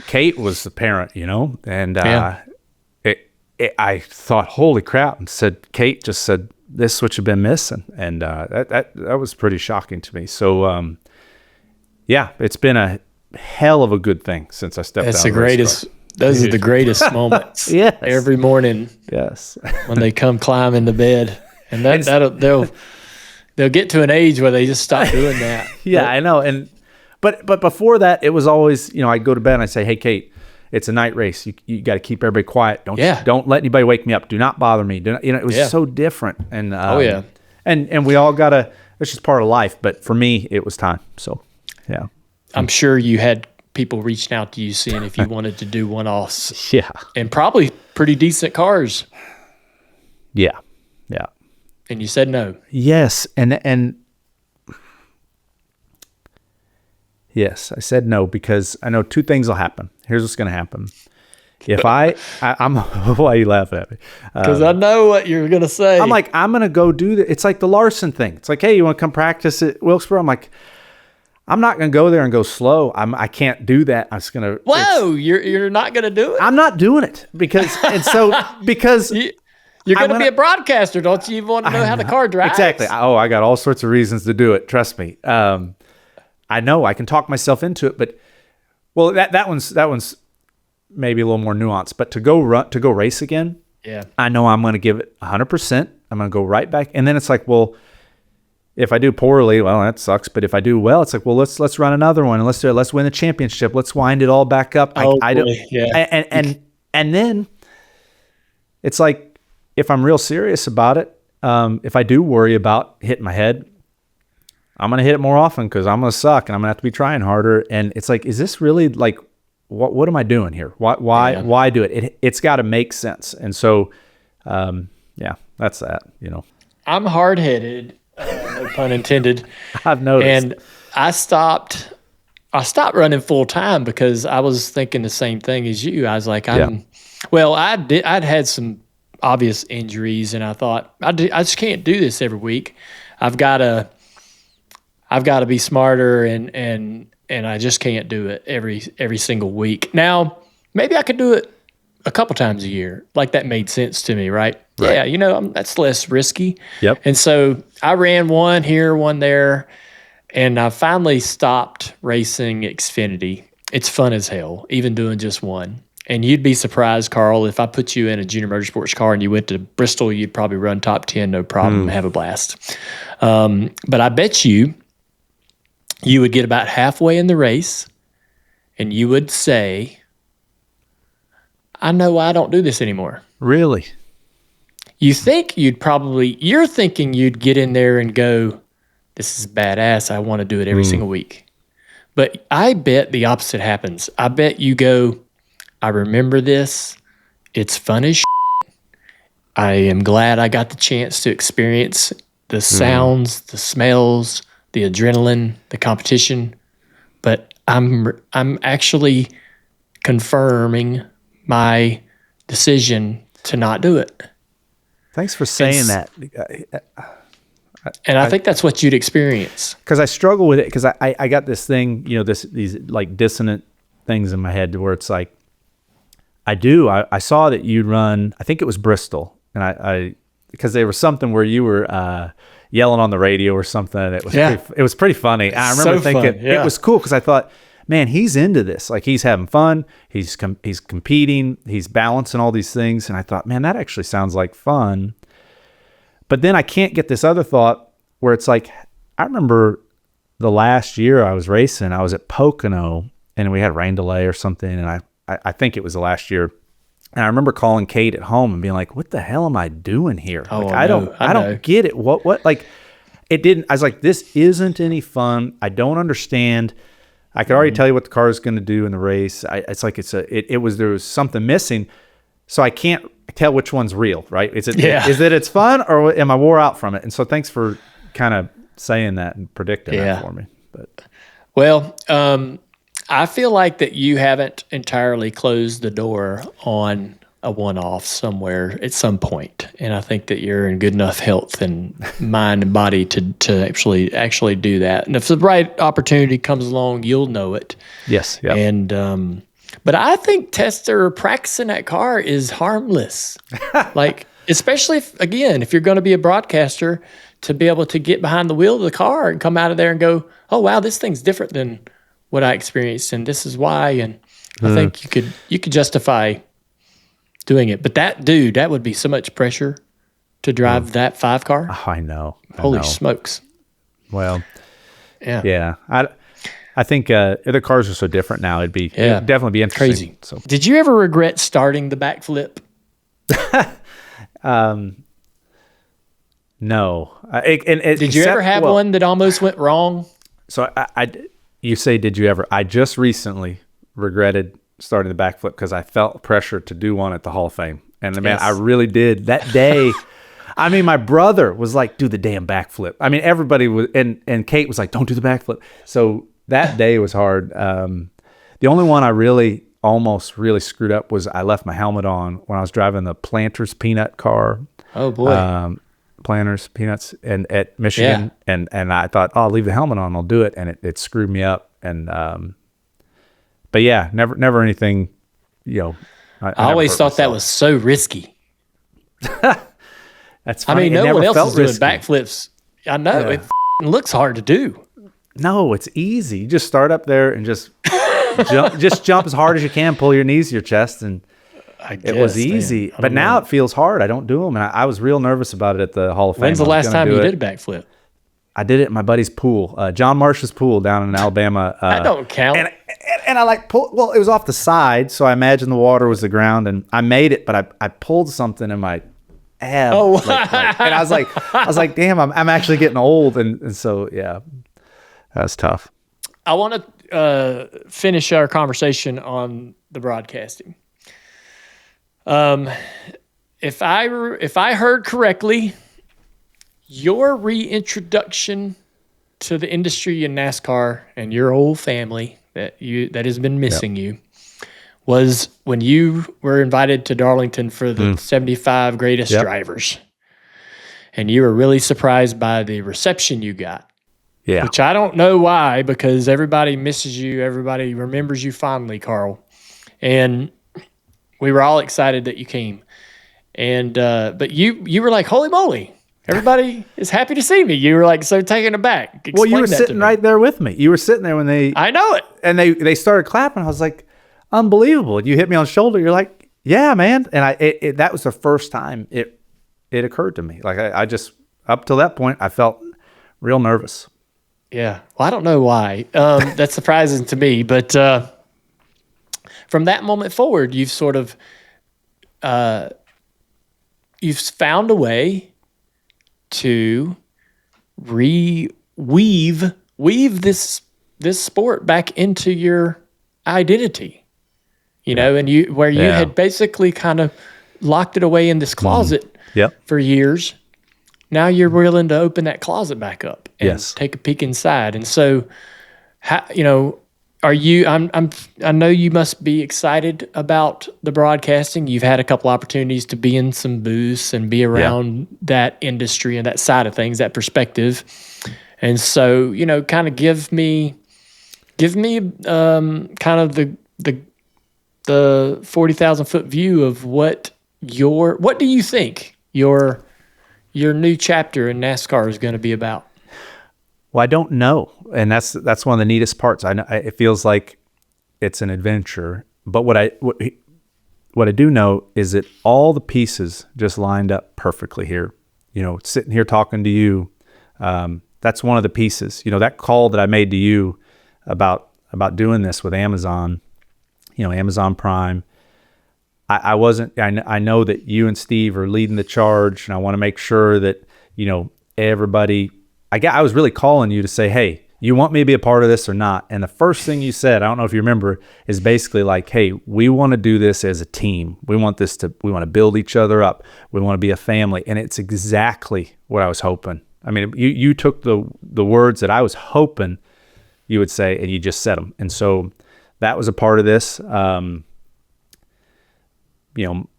Kate was the parent, you know. And I thought, holy crap, and said, Kate just said, this is what you've been missing. And that was pretty shocking to me. So, yeah, it's been a hell of a good thing since I stepped out. That's the greatest. Those are the greatest moments. Yes. Every morning. Yes. When they come climb into bed, and they'll get to an age where they just stop doing that. Yeah, I know. But before that, it was always, you know, I'd go to bed and I'd say, hey, Kate, it's a night race. You got to keep everybody quiet. Don't let anybody wake me up. Do not bother me. It was so different. And and we all gotta. It's just part of life. But for me, it was time. So yeah, I'm sure you had people reaching out to you seeing if you wanted to do one-offs. Yeah, and probably pretty decent cars. Yeah. And you said no. Yes, and yes, I said no because I know two things will happen. Here's what's going to happen. If I'm why are you laughing at me? Because I know what you're going to say. I'm like, I'm going to go do that. It's like the Larson thing. It's like, hey, you want to come practice at Wilkesboro? I'm like, I'm not going to go there and go slow. I can't do that. I'm just going to. Whoa, you're not going to do it? I'm not doing it because You're going to be a broadcaster. Don't you even want to know how the car drives? Exactly. Oh, I got all sorts of reasons to do it. Trust me. I know I can talk myself into it, but well, that one's maybe a little more nuanced. But to go race again, yeah, I know I'm going to give it 100%. I'm going to go right back, and then it's like, well, if I do poorly, well, that sucks. But if I do well, it's like, well, let's run another one and let's do it. Let's win the championship. Let's wind it all back up. I don't. Yeah. And then it's like, if I'm real serious about it, if I do worry about hitting my head, I'm going to hit it more often because I'm going to suck and I'm going to have to be trying harder. And it's like, is this really like, what am I doing here? Why do it? It's got to make sense. And so, yeah, that's that, you know. I'm hard-headed, no pun intended. I've noticed. And I stopped running full time because I was thinking the same thing as you. I was like, I'd had some obvious injuries, and I thought I just can't do this every week. I've got to be smarter, and I just can't do it every single week. Now, maybe I could do it a couple times a year. Like that made sense to me, right? Yeah, you know, that's less risky. Yep. And so I ran one here, one there, and I finally stopped racing Xfinity. It's fun as hell, even doing just one. And you'd be surprised, Carl, if I put you in a junior motorsports car and you went to Bristol, you'd probably run top 10, no problem, have a blast. But I bet you would get about halfway in the race and you would say, I know why I don't do this anymore. Really? You're thinking you'd get in there and go, this is badass. I want to do it every single week. But I bet the opposite happens. I bet you go, I remember this. It's fun as shit. I am glad I got the chance to experience the sounds, the smells, the adrenaline, the competition. But I'm actually confirming my decision to not do it. Thanks for saying that. And I think that's what you'd experience. Because I struggle with it because I got this thing, you know, these like dissonant things in my head where it's like, I saw that you'd run, I think it was Bristol, and because there was something where you were yelling on the radio or something. It was pretty funny. I remember thinking it was cool because I thought, man, he's into this. Like he's having fun. He's competing. He's balancing all these things. And I thought, man, that actually sounds like fun. But then I can't get this other thought where it's like, I remember the last year I was racing, I was at Pocono and we had rain delay or something. And I think it was the last year. And I remember calling Kate at home and being like, what the hell am I doing here? Oh, like, I don't get it. What, like, it didn't, I was like, this isn't any fun. I don't understand. I could already tell you what the car is going to do in the race. There was something missing. So I can't tell which one's real, right? Is it it's fun or am I wore out from it? And so thanks for kind of saying that and predicting that for me. But well, I feel like that you haven't entirely closed the door on a one-off somewhere at some point, and I think that you're in good enough health and mind and body to actually do that. And if the right opportunity comes along, you'll know it. Yes, yeah. And but I think practicing that car is harmless. Like, especially if you're going to be a broadcaster, to be able to get behind the wheel of the car and come out of there and go, oh wow, this thing's different than what I experienced, and this is why. And I think you could justify doing it. But that would be so much pressure to drive that 5 car. Oh, I know. Holy smokes. Well, yeah. I think the cars are so different now. It'd definitely be interesting. Crazy. So, did you ever regret starting the backflip? No. Did you ever have one that almost went wrong? So you say, did you ever? I just recently regretted starting the backflip because I felt pressure to do one at the Hall of Fame. And man, I really did. That day, I mean, my brother was like, do the damn backflip. I mean, everybody was, and Kate was like, don't do the backflip. So that day was hard. The only one I really almost really screwed up was I left my helmet on when I was driving the Planters peanut car. Oh boy. Planters peanuts and at Michigan. And I thought, oh, I'll leave the helmet on. I'll do it. And it screwed me up. And, but yeah, never anything, I always thought that was so risky. That's funny. I mean, no one else is doing backflips. I know it looks hard to do. No, it's easy. You just start up there and just jump as hard as you can, pull your knees to your chest, and it was easy. But now it feels hard. I don't do them, and I was real nervous about it at the Hall of Fame. When's the last time you did a backflip? I did it at my buddy's pool, John Marsh's pool down in Alabama. That don't count. And I pulled. Well, it was off the side, so I imagine the water was the ground, and I made it, but I pulled something in my ab. Oh, and I was like, damn, I'm actually getting old, and so yeah, that's tough. I want to finish our conversation on the broadcasting. If I heard correctly, your reintroduction to the industry in NASCAR and your whole family that has been missing you was when you were invited to Darlington for the 75 greatest drivers. And you were really surprised by the reception you got. Yeah. Which I don't know why, because everybody misses you. Everybody remembers you fondly, Carl. And we were all excited that you came. And but you were like, holy moly, everybody is happy to see me. You were like so taken aback. Well, you were sitting right there with me. You were sitting there when they... I know it. And they started clapping. I was like, unbelievable. You hit me on the shoulder. You're like, yeah, man. And that was the first time it occurred to me. Like I just, up till that point, I felt real nervous. Yeah. Well, I don't know why. That's surprising to me. But from that moment forward, you've sort of... you've found a way to weave this sport back into your identity, and you had basically kind of locked it away in this closet for years. Now you're willing to open that closet back up and take a peek inside. And so, are you? I know you must be excited about the broadcasting. You've had a couple opportunities to be in some booths and be around that industry and that side of things, that perspective. And so, kind of give me kind of the 40,000 foot view of what do you think your new chapter in NASCAR is going to be about? Well, I don't know, and that's one of the neatest parts. I know it feels like it's an adventure, but what I do know is that all the pieces just lined up perfectly here, sitting here talking to you, that's one of the pieces. That call that I made to you about doing this with Amazon, Amazon Prime. I wasn't. I know that you and Steve are leading the charge, and I want to make sure that everybody. I was really calling you to say, hey, you want me to be a part of this or not? And the first thing you said, I don't know if you remember, is basically like, hey, we want to do this as a team. We want to build each other up. We want to be a family. And it's exactly what I was hoping. I mean, you took the words that I was hoping you would say, and you just said them. And so that was a part of this.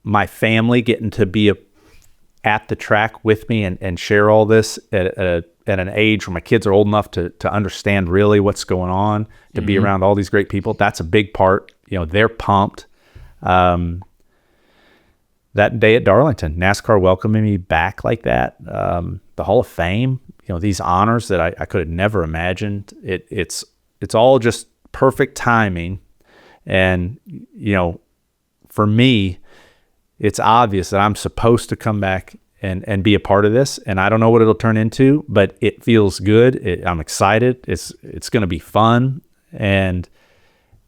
My family getting to be at the track with me and share all this at an age where my kids are old enough to understand really what's going on, to be around all these great people. That's a big part. They're pumped. That day at Darlington, NASCAR welcoming me back like that. The Hall of Fame, these honors that I could have never imagined. It's all just perfect timing. And, for me, it's obvious that I'm supposed to come back and be a part of this. And I don't know what it'll turn into, but it feels good. I'm excited. It's going to be fun. And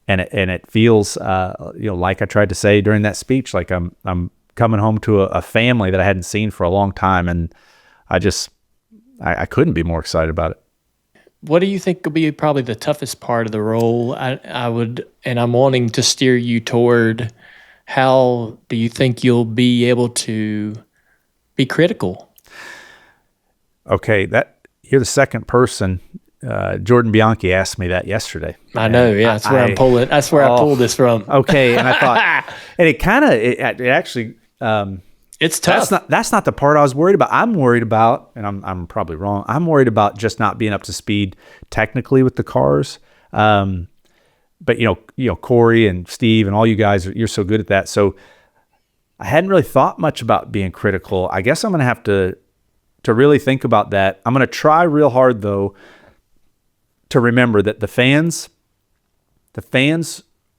it feels, like I tried to say during that speech, like I'm coming home to a family that I hadn't seen for a long time. And I couldn't be more excited about it. What do you think will be probably the toughest part of the role? I'm wanting to steer you toward, how do you think you'll be able to be critical? Okay, you're the second person. Jordan Bianchi asked me that yesterday. I know, yeah. That's where I'm pulling. That's where I pulled this from. Okay, and I thought, and it actually, it's tough. That's not the part I was worried about. I'm worried about, and I'm probably wrong. I'm worried about just not being up to speed technically with the cars. But Corey and Steve and all you guys, you're so good at that. So I hadn't really thought much about being critical. I guess I'm going to have to really think about that. I'm going to try real hard though to remember that the fans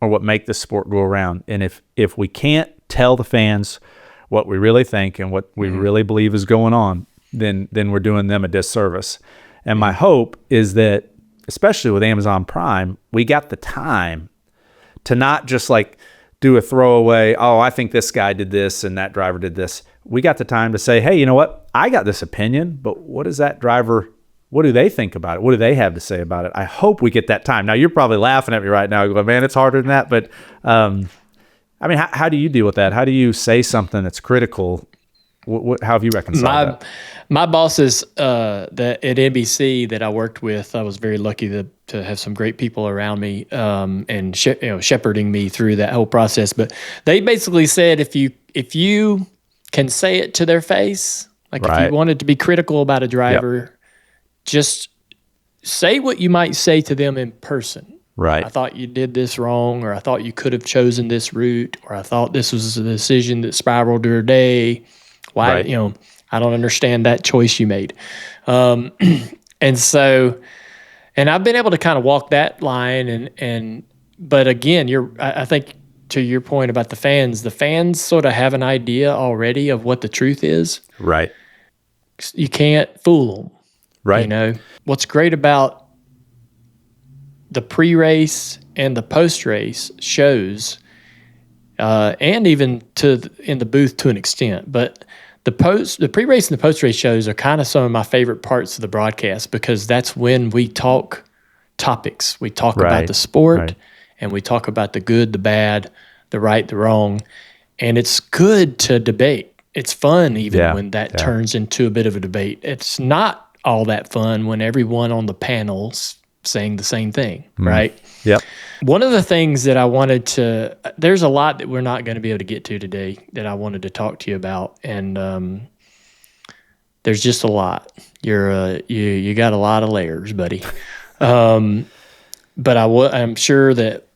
are what make this sport go around. And if we can't tell the fans what we really think and what we really believe is going on, then we're doing them a disservice. And my hope is that, especially with Amazon Prime, we got the time to not just like do a throwaway, oh, I think this guy did this and that driver did this. We got the time to say, hey, you know what? I got this opinion, but what is that driver, what do they think about it? What do they have to say about it? I hope we get that time. Now, you're probably laughing at me right now going, man, it's harder than that. But, how do you deal with that? How do you say something that's critical? How have you reconciled that? My bosses at NBC that I worked with, I was very lucky to have some great people around me and shepherding me through that whole process. But they basically said if you can say it to their face, like if you wanted to be critical about a driver, just say what you might say to them in person. Right. I thought you did this wrong, or I thought you could have chosen this route, or I thought this was a decision that spiraled your day. Why, I don't understand that choice you made. And I've been able to kind of walk that line but again, I think to your point about the fans sort of have an idea already of what the truth is. Right. You can't fool them. Right. What's great about the pre-race and the post-race shows, and even in the booth to an extent, but the pre-race and the post-race shows are kind of some of my favorite parts of the broadcast, because that's when we talk topics. We talk about the sport, and we talk about the good, the bad, the right, the wrong, and it's good to debate. It's fun even when that turns into a bit of a debate. It's not all that fun when everyone on the panel's saying the same thing, right? Yep. One of the things that there's a lot that we're not going to be able to get to today that I wanted to talk to you about. And there's just a lot. You got a lot of layers, buddy. But I'm sure that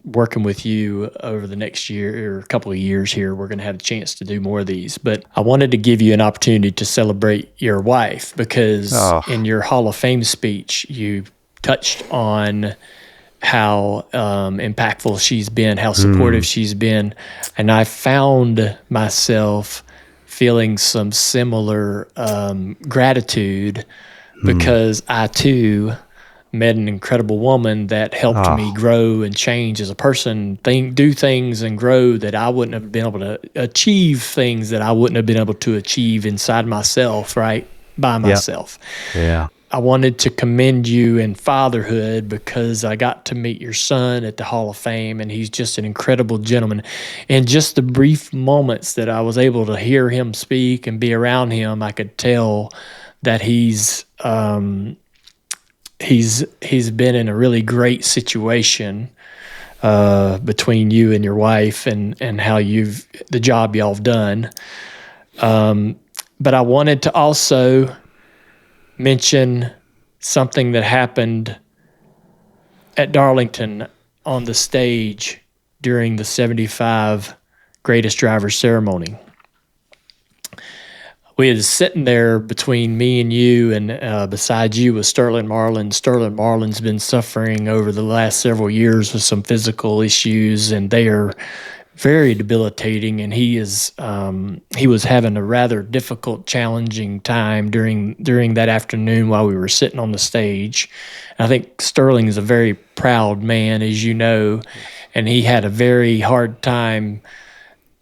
working with you over the next year or a couple of years here, we're going to have a chance to do more of these. But I wanted to give you an opportunity to celebrate your wife, because in your Hall of Fame speech, you touched on how impactful she's been, how supportive she's been. And I found myself feeling some similar gratitude because I too met an incredible woman that helped me grow and change as a person, do things and grow that I wouldn't have been able to achieve, things that I wouldn't have been able to achieve inside myself, right, by myself. Yeah. I wanted to commend you in fatherhood because I got to meet your son at the Hall of Fame, and he's just an incredible gentleman. And just the brief moments that I was able to hear him speak and be around him, I could tell that he's been in a really great situation between you and your wife, and how the job y'all have done. But I wanted to also mention something that happened at Darlington on the stage during the 75 Greatest Drivers ceremony. We was sitting there between me and you, and beside you was Sterling Marlin. Sterling Marlin's been suffering over the last several years with some physical issues, and they are very debilitating, and he was having a rather difficult, challenging time during that afternoon while we were sitting on the stage. I think Sterling is a very proud man, as you know, and he had a very hard time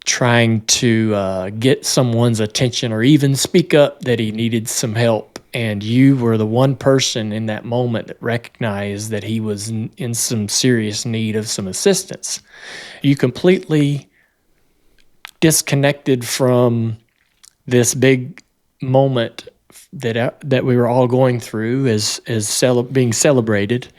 trying to get someone's attention or even speak up that he needed some help. And you were the one person in that moment that recognized that he was in some serious need of some assistance. You completely disconnected from this big moment that we were all going through as being celebrated,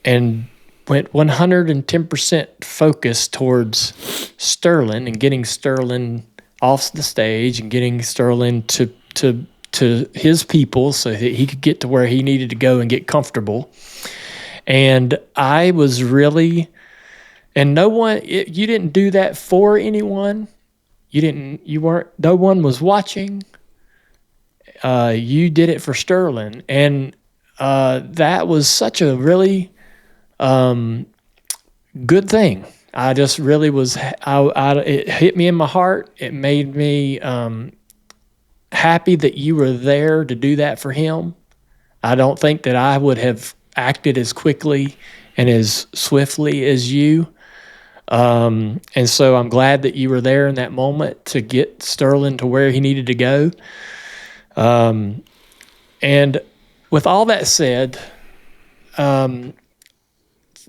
and went 110% focused towards Sterling and getting Sterling off the stage and getting Sterling to his people so that he could get to where he needed to go and get comfortable. And I was really, and no one, you didn't do that for anyone. No one was watching. You did it for Sterling. And that was such a really good thing. I just really was, it hit me in my heart. It made me happy that you were there to do that for him. I don't think that I would have acted as quickly and as swiftly as you. And so I'm glad that you were there in that moment to get Sterling to where he needed to go. And with all that said,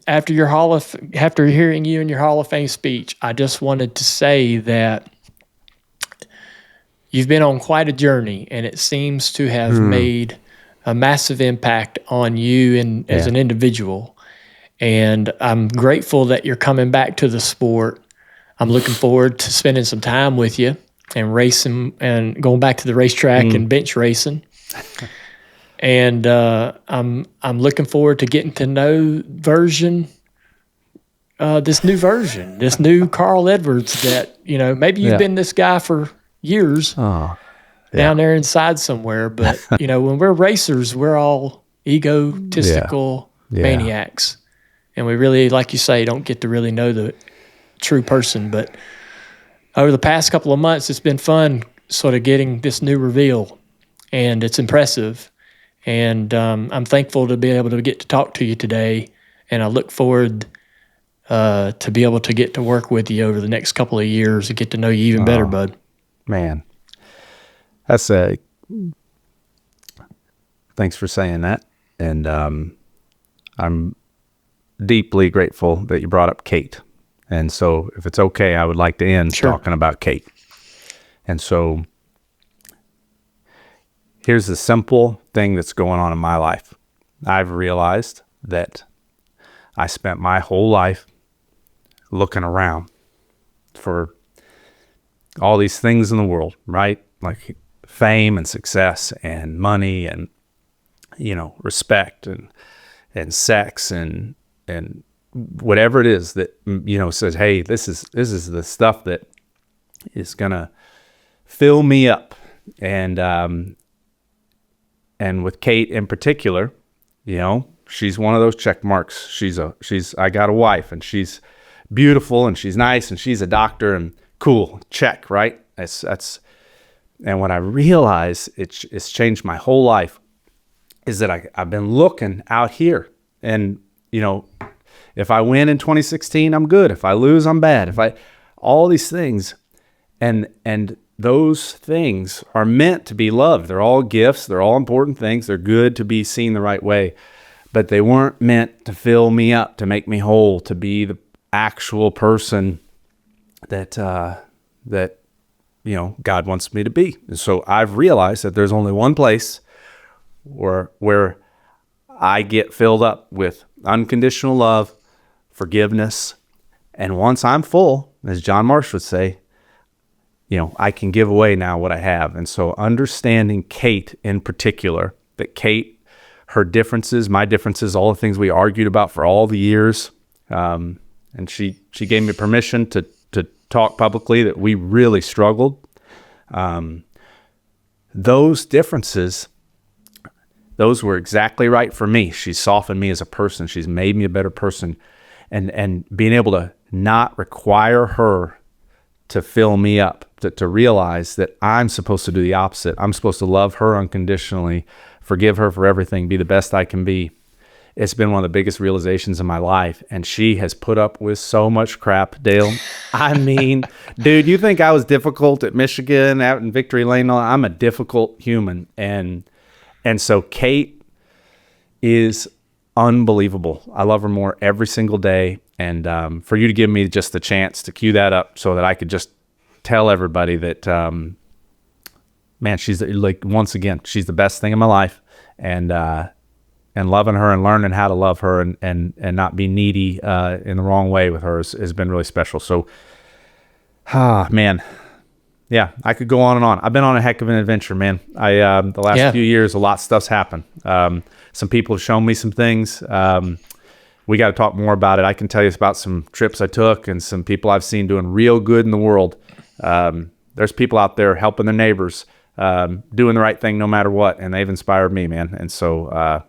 after hearing you in your Hall of Fame speech, I just wanted to say that you've been on quite a journey, and it seems to have made a massive impact on you as an individual. And I'm grateful that you're coming back to the sport. I'm looking forward to spending some time with you and racing and going back to the racetrack and bench racing. And I'm looking forward to getting to know this new Carl Edwards that, maybe you've been this guy for years down there inside somewhere. But, when we're racers, we're all egotistical maniacs. And we really, like you say, don't get to really know the true person. But over the past couple of months, it's been fun sort of getting this new reveal, and it's impressive. And I'm thankful to be able to get to talk to you today, and I look forward to be able to get to work with you over the next couple of years and get to know you even better, bud. Man, thanks for saying that. And I'm deeply grateful that you brought up Kate. And so if it's okay, I would like to end talking about Kate. And so here's the simple thing that's going on in my life. I've realized that I spent my whole life looking around for all these things in the world, right? Like fame and success and money and, respect and sex and whatever it is that, says, hey, this is the stuff that is going to fill me up. And with Kate in particular, she's one of those check marks. I got a wife, and she's beautiful, and she's nice, and she's a doctor, and cool, check, right? That's And what I realize, it's changed my whole life, is that I've been looking out here. And, if I win in 2016, I'm good. If I lose, I'm bad. All these things. And those things are meant to be loved. They're all gifts. They're all important things. They're good to be seen the right way. But they weren't meant to fill me up, to make me whole, to be the actual person that God wants me to be. And so I've realized that there's only one place where I get filled up with unconditional love, forgiveness, and once I'm full, as John Marsh would say, I can give away now what I have. And so understanding Kate in particular, that Kate, her differences, my differences, all the things we argued about for all the years, and she gave me permission to talk publicly that we really struggled. Those differences, those were exactly right for me. She's softened me as a person. She's made me a better person. And being able to not require her to fill me up, to realize that I'm supposed to do the opposite. I'm supposed to love her unconditionally, forgive her for everything, be the best I can be. It's been one of the biggest realizations in my life. And she has put up with so much crap, Dale. I mean, dude, you think I was difficult at Michigan, out in Victory Lane? No, I'm a difficult human. And so Kate is unbelievable. I love her more every single day. And for you to give me just the chance to cue that up so that I could just tell everybody that, man, she's like, once again, she's the best thing in my life. And loving her and learning how to love her and not be needy in the wrong way with her has been really special. So, man, yeah, I could go on and on. I've been on a heck of an adventure, man. The last few years, a lot of stuff's happened. Some people have shown me some things. We got to talk more about it. I can tell you about some trips I took and some people I've seen doing real good in the world. There's people out there helping their neighbors, doing the right thing no matter what, and they've inspired me, man. And so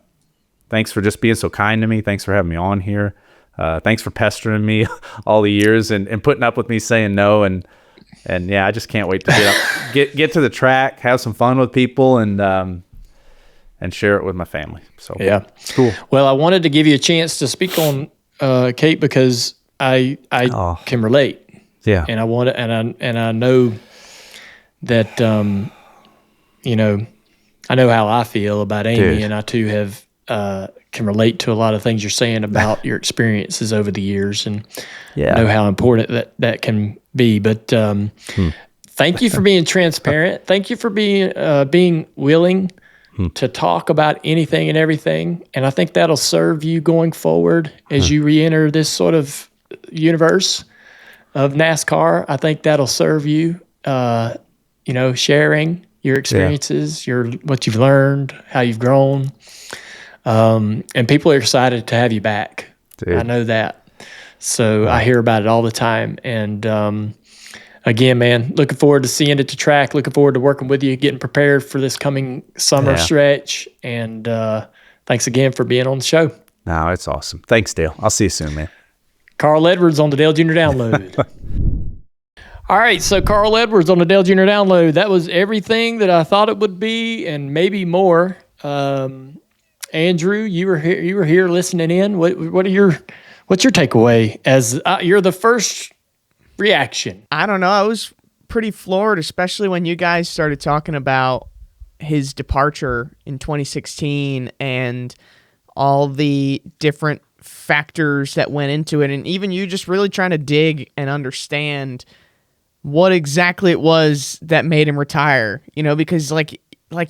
thanks for just being so kind to me. Thanks for having me on here. Thanks for pestering me all the years and putting up with me saying no. And yeah, I just can't wait to get to the track, have some fun with people, and share it with my family. So yeah, it's cool. Well, I wanted to give you a chance to speak on Kate because I can relate. Yeah, and I want to, and I know that I know how I feel about Amy, Dude. and I too have can relate to a lot of things you're saying about your experiences over the years, and know how important that can be. But thank you for being transparent. Thank you for being willing to talk about anything and everything. And I think that'll serve you going forward as you re-enter this sort of universe of NASCAR. I think that'll serve you, sharing your experiences, what you've learned, how you've grown. And people are excited to have you back. Dude. I know that. So I hear about it all the time. And again, man, looking forward to seeing it at the track. Looking forward to working with you, getting prepared for this coming summer stretch. And thanks again for being on the show. No, it's awesome. Thanks, Dale. I'll see you soon, man. Carl Edwards on the Dale Jr. Download. All right, so Carl Edwards on the Dale Jr. Download. That was everything that I thought it would be and maybe more. Andrew, you were here listening in. What's your takeaway as you're the first reaction? I don't know. I was pretty floored, especially when you guys started talking about his departure in 2016 and all the different factors that went into it, and even you just really trying to dig and understand what exactly it was that made him retire. Because like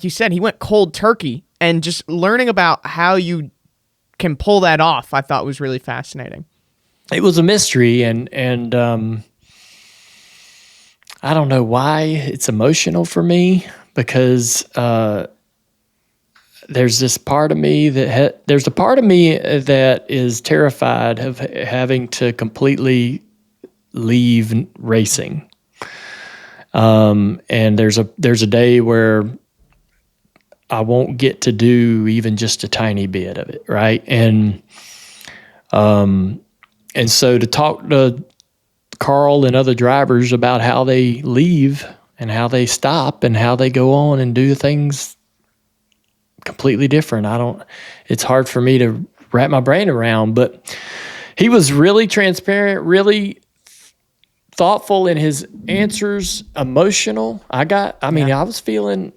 you said, he went cold turkey, and just learning about how you can pull that off, I thought was really fascinating. It was a mystery, and I don't know why it's emotional for me, because there's this part of me there's a part of me that is terrified of having to completely leave racing. And there's a day where I won't get to do even just a tiny bit of it, right? And so to talk to Carl and other drivers about how they leave and how they stop and how they go on and do things completely different. It's hard for me to wrap my brain around, but he was really transparent, really thoughtful in his answers, emotional. I was feeling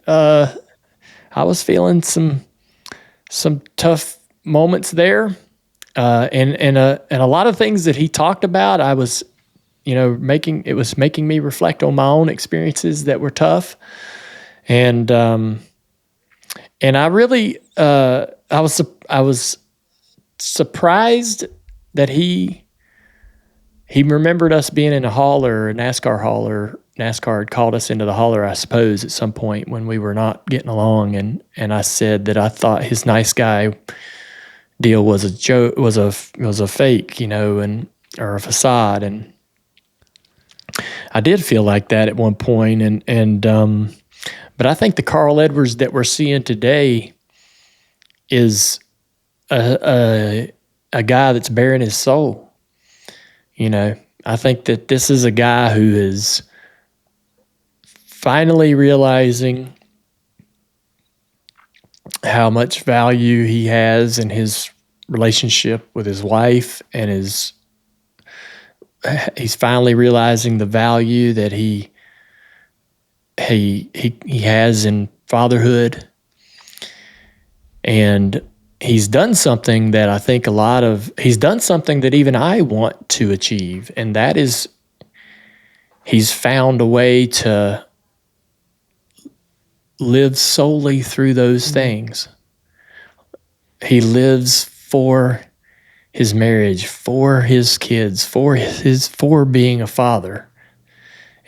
some tough moments there. And a lot of things that he talked about, I was, making me reflect on my own experiences that were tough. And I really, I was surprised that he remembered us being in a hauler, a NASCAR hauler. NASCAR had called us into the hauler, I suppose, at some point when we were not getting along. And I said that I thought his nice guy deal was a joke, was a fake, or a facade. And I did feel like that at one point. But I think the Carl Edwards that we're seeing today is a guy that's bearing his soul. I think that this is a guy who is finally realizing how much value he has in his relationship with his wife, and he's finally realizing the value that he has in fatherhood. And he's done something that I think he's done something that even I want to achieve. And that is, he's found a way to live solely through those things. He lives for his marriage, for his kids, for being a father.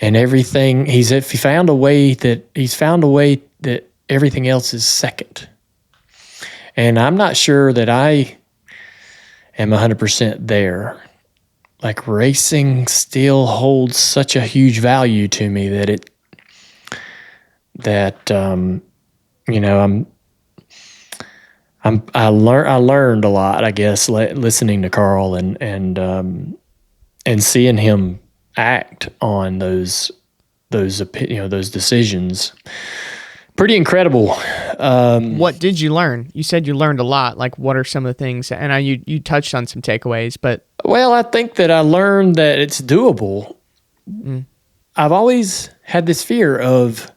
And everything, he's found a way that everything else is second. And I'm not sure that I am 100% there. Like, racing still holds such a huge value to me I learned a lot, I guess, listening to Carl and seeing him act on those decisions. Pretty incredible. What did you learn? You said you learned a lot. Like, what are some of the things? And you touched on some takeaways, but... Well, I think that I learned that it's doable. I've always had this fear of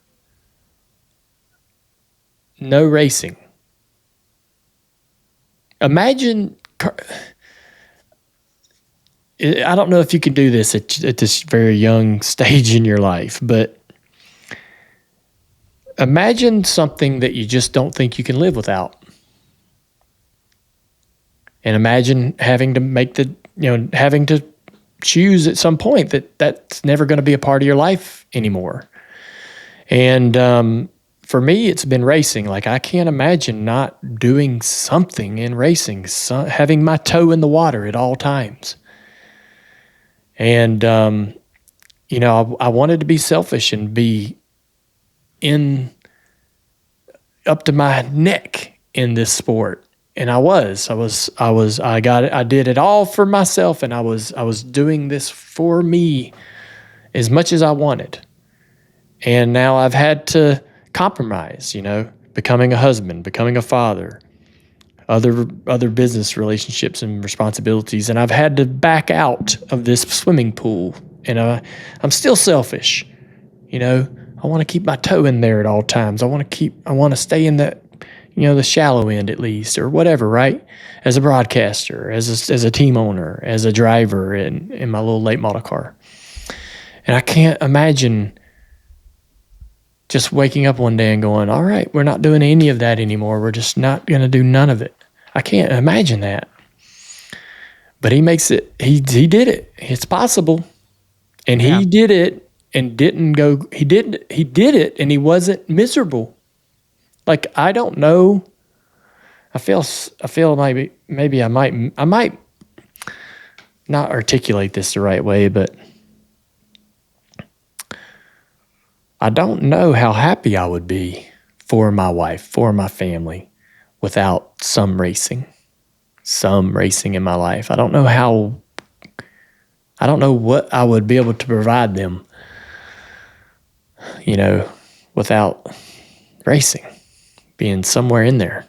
no racing. Imagine... I don't know if you can do this at this very young stage in your life, but imagine something that you just don't think you can live without. And imagine having to choose at some point that's never going to be a part of your life anymore. And for me, it's been racing. Like, I can't imagine not doing something in racing, having my toe in the water at all times. And, I wanted to be selfish and be up to my neck in this sport. And I did it all for myself, and I was doing this for me as much as I wanted. And now I've had to compromise, becoming a husband, becoming a father, other business relationships and responsibilities. And I've had to back out of this swimming pool. And I'm still selfish, I want to keep my toe in there at all times. I want to stay in that, the shallow end at least, or whatever, right? As a broadcaster, as a team owner, as a driver in my little late model car. And I can't imagine just waking up one day and going, all right, we're not doing any of that anymore. We're just not going to do none of it. I can't imagine that. But he makes it, he did it. It's possible. And he did it and didn't go, he did it and he wasn't miserable. Like, I don't know. I feel maybe I might not articulate this the right way, but I don't know how happy I would be for my wife, for my family, without some racing in my life. I don't know what I would be able to provide them. you know, without racing, being somewhere in there.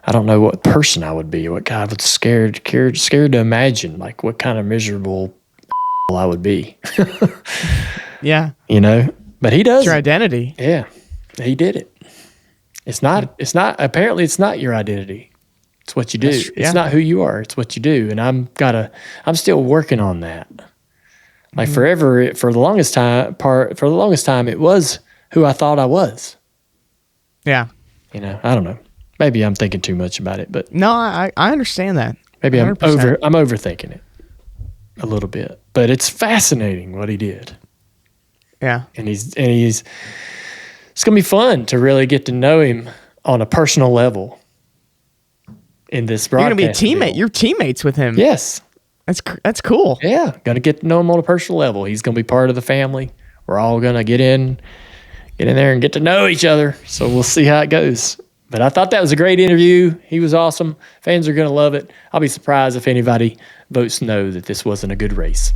I don't know what person I would be, what God would scared to imagine, like what kind of miserable I would be. Yeah. You know, but he does. It's your identity. Yeah, he did it. Apparently it's not your identity. It's what you do. It's not who you are. It's what you do. And I'm still working on that. Like for the longest time, it was who I thought I was. Yeah. You know, I don't know. Maybe I'm thinking too much about it, but no, I understand that. Maybe 100%. I'm overthinking it a little bit, but it's fascinating what he did. Yeah. And it's going to be fun to really get to know him on a personal level in this broadcast. You're going to be you're teammates with him. Yes. That's cool. Yeah. Going to get to know him on a personal level. He's going to be part of the family. We're all going to get in there and get to know each other. So we'll see how it goes. But I thought that was a great interview. He was awesome. Fans are going to love it. I'll be surprised if anybody votes no that this wasn't a good race.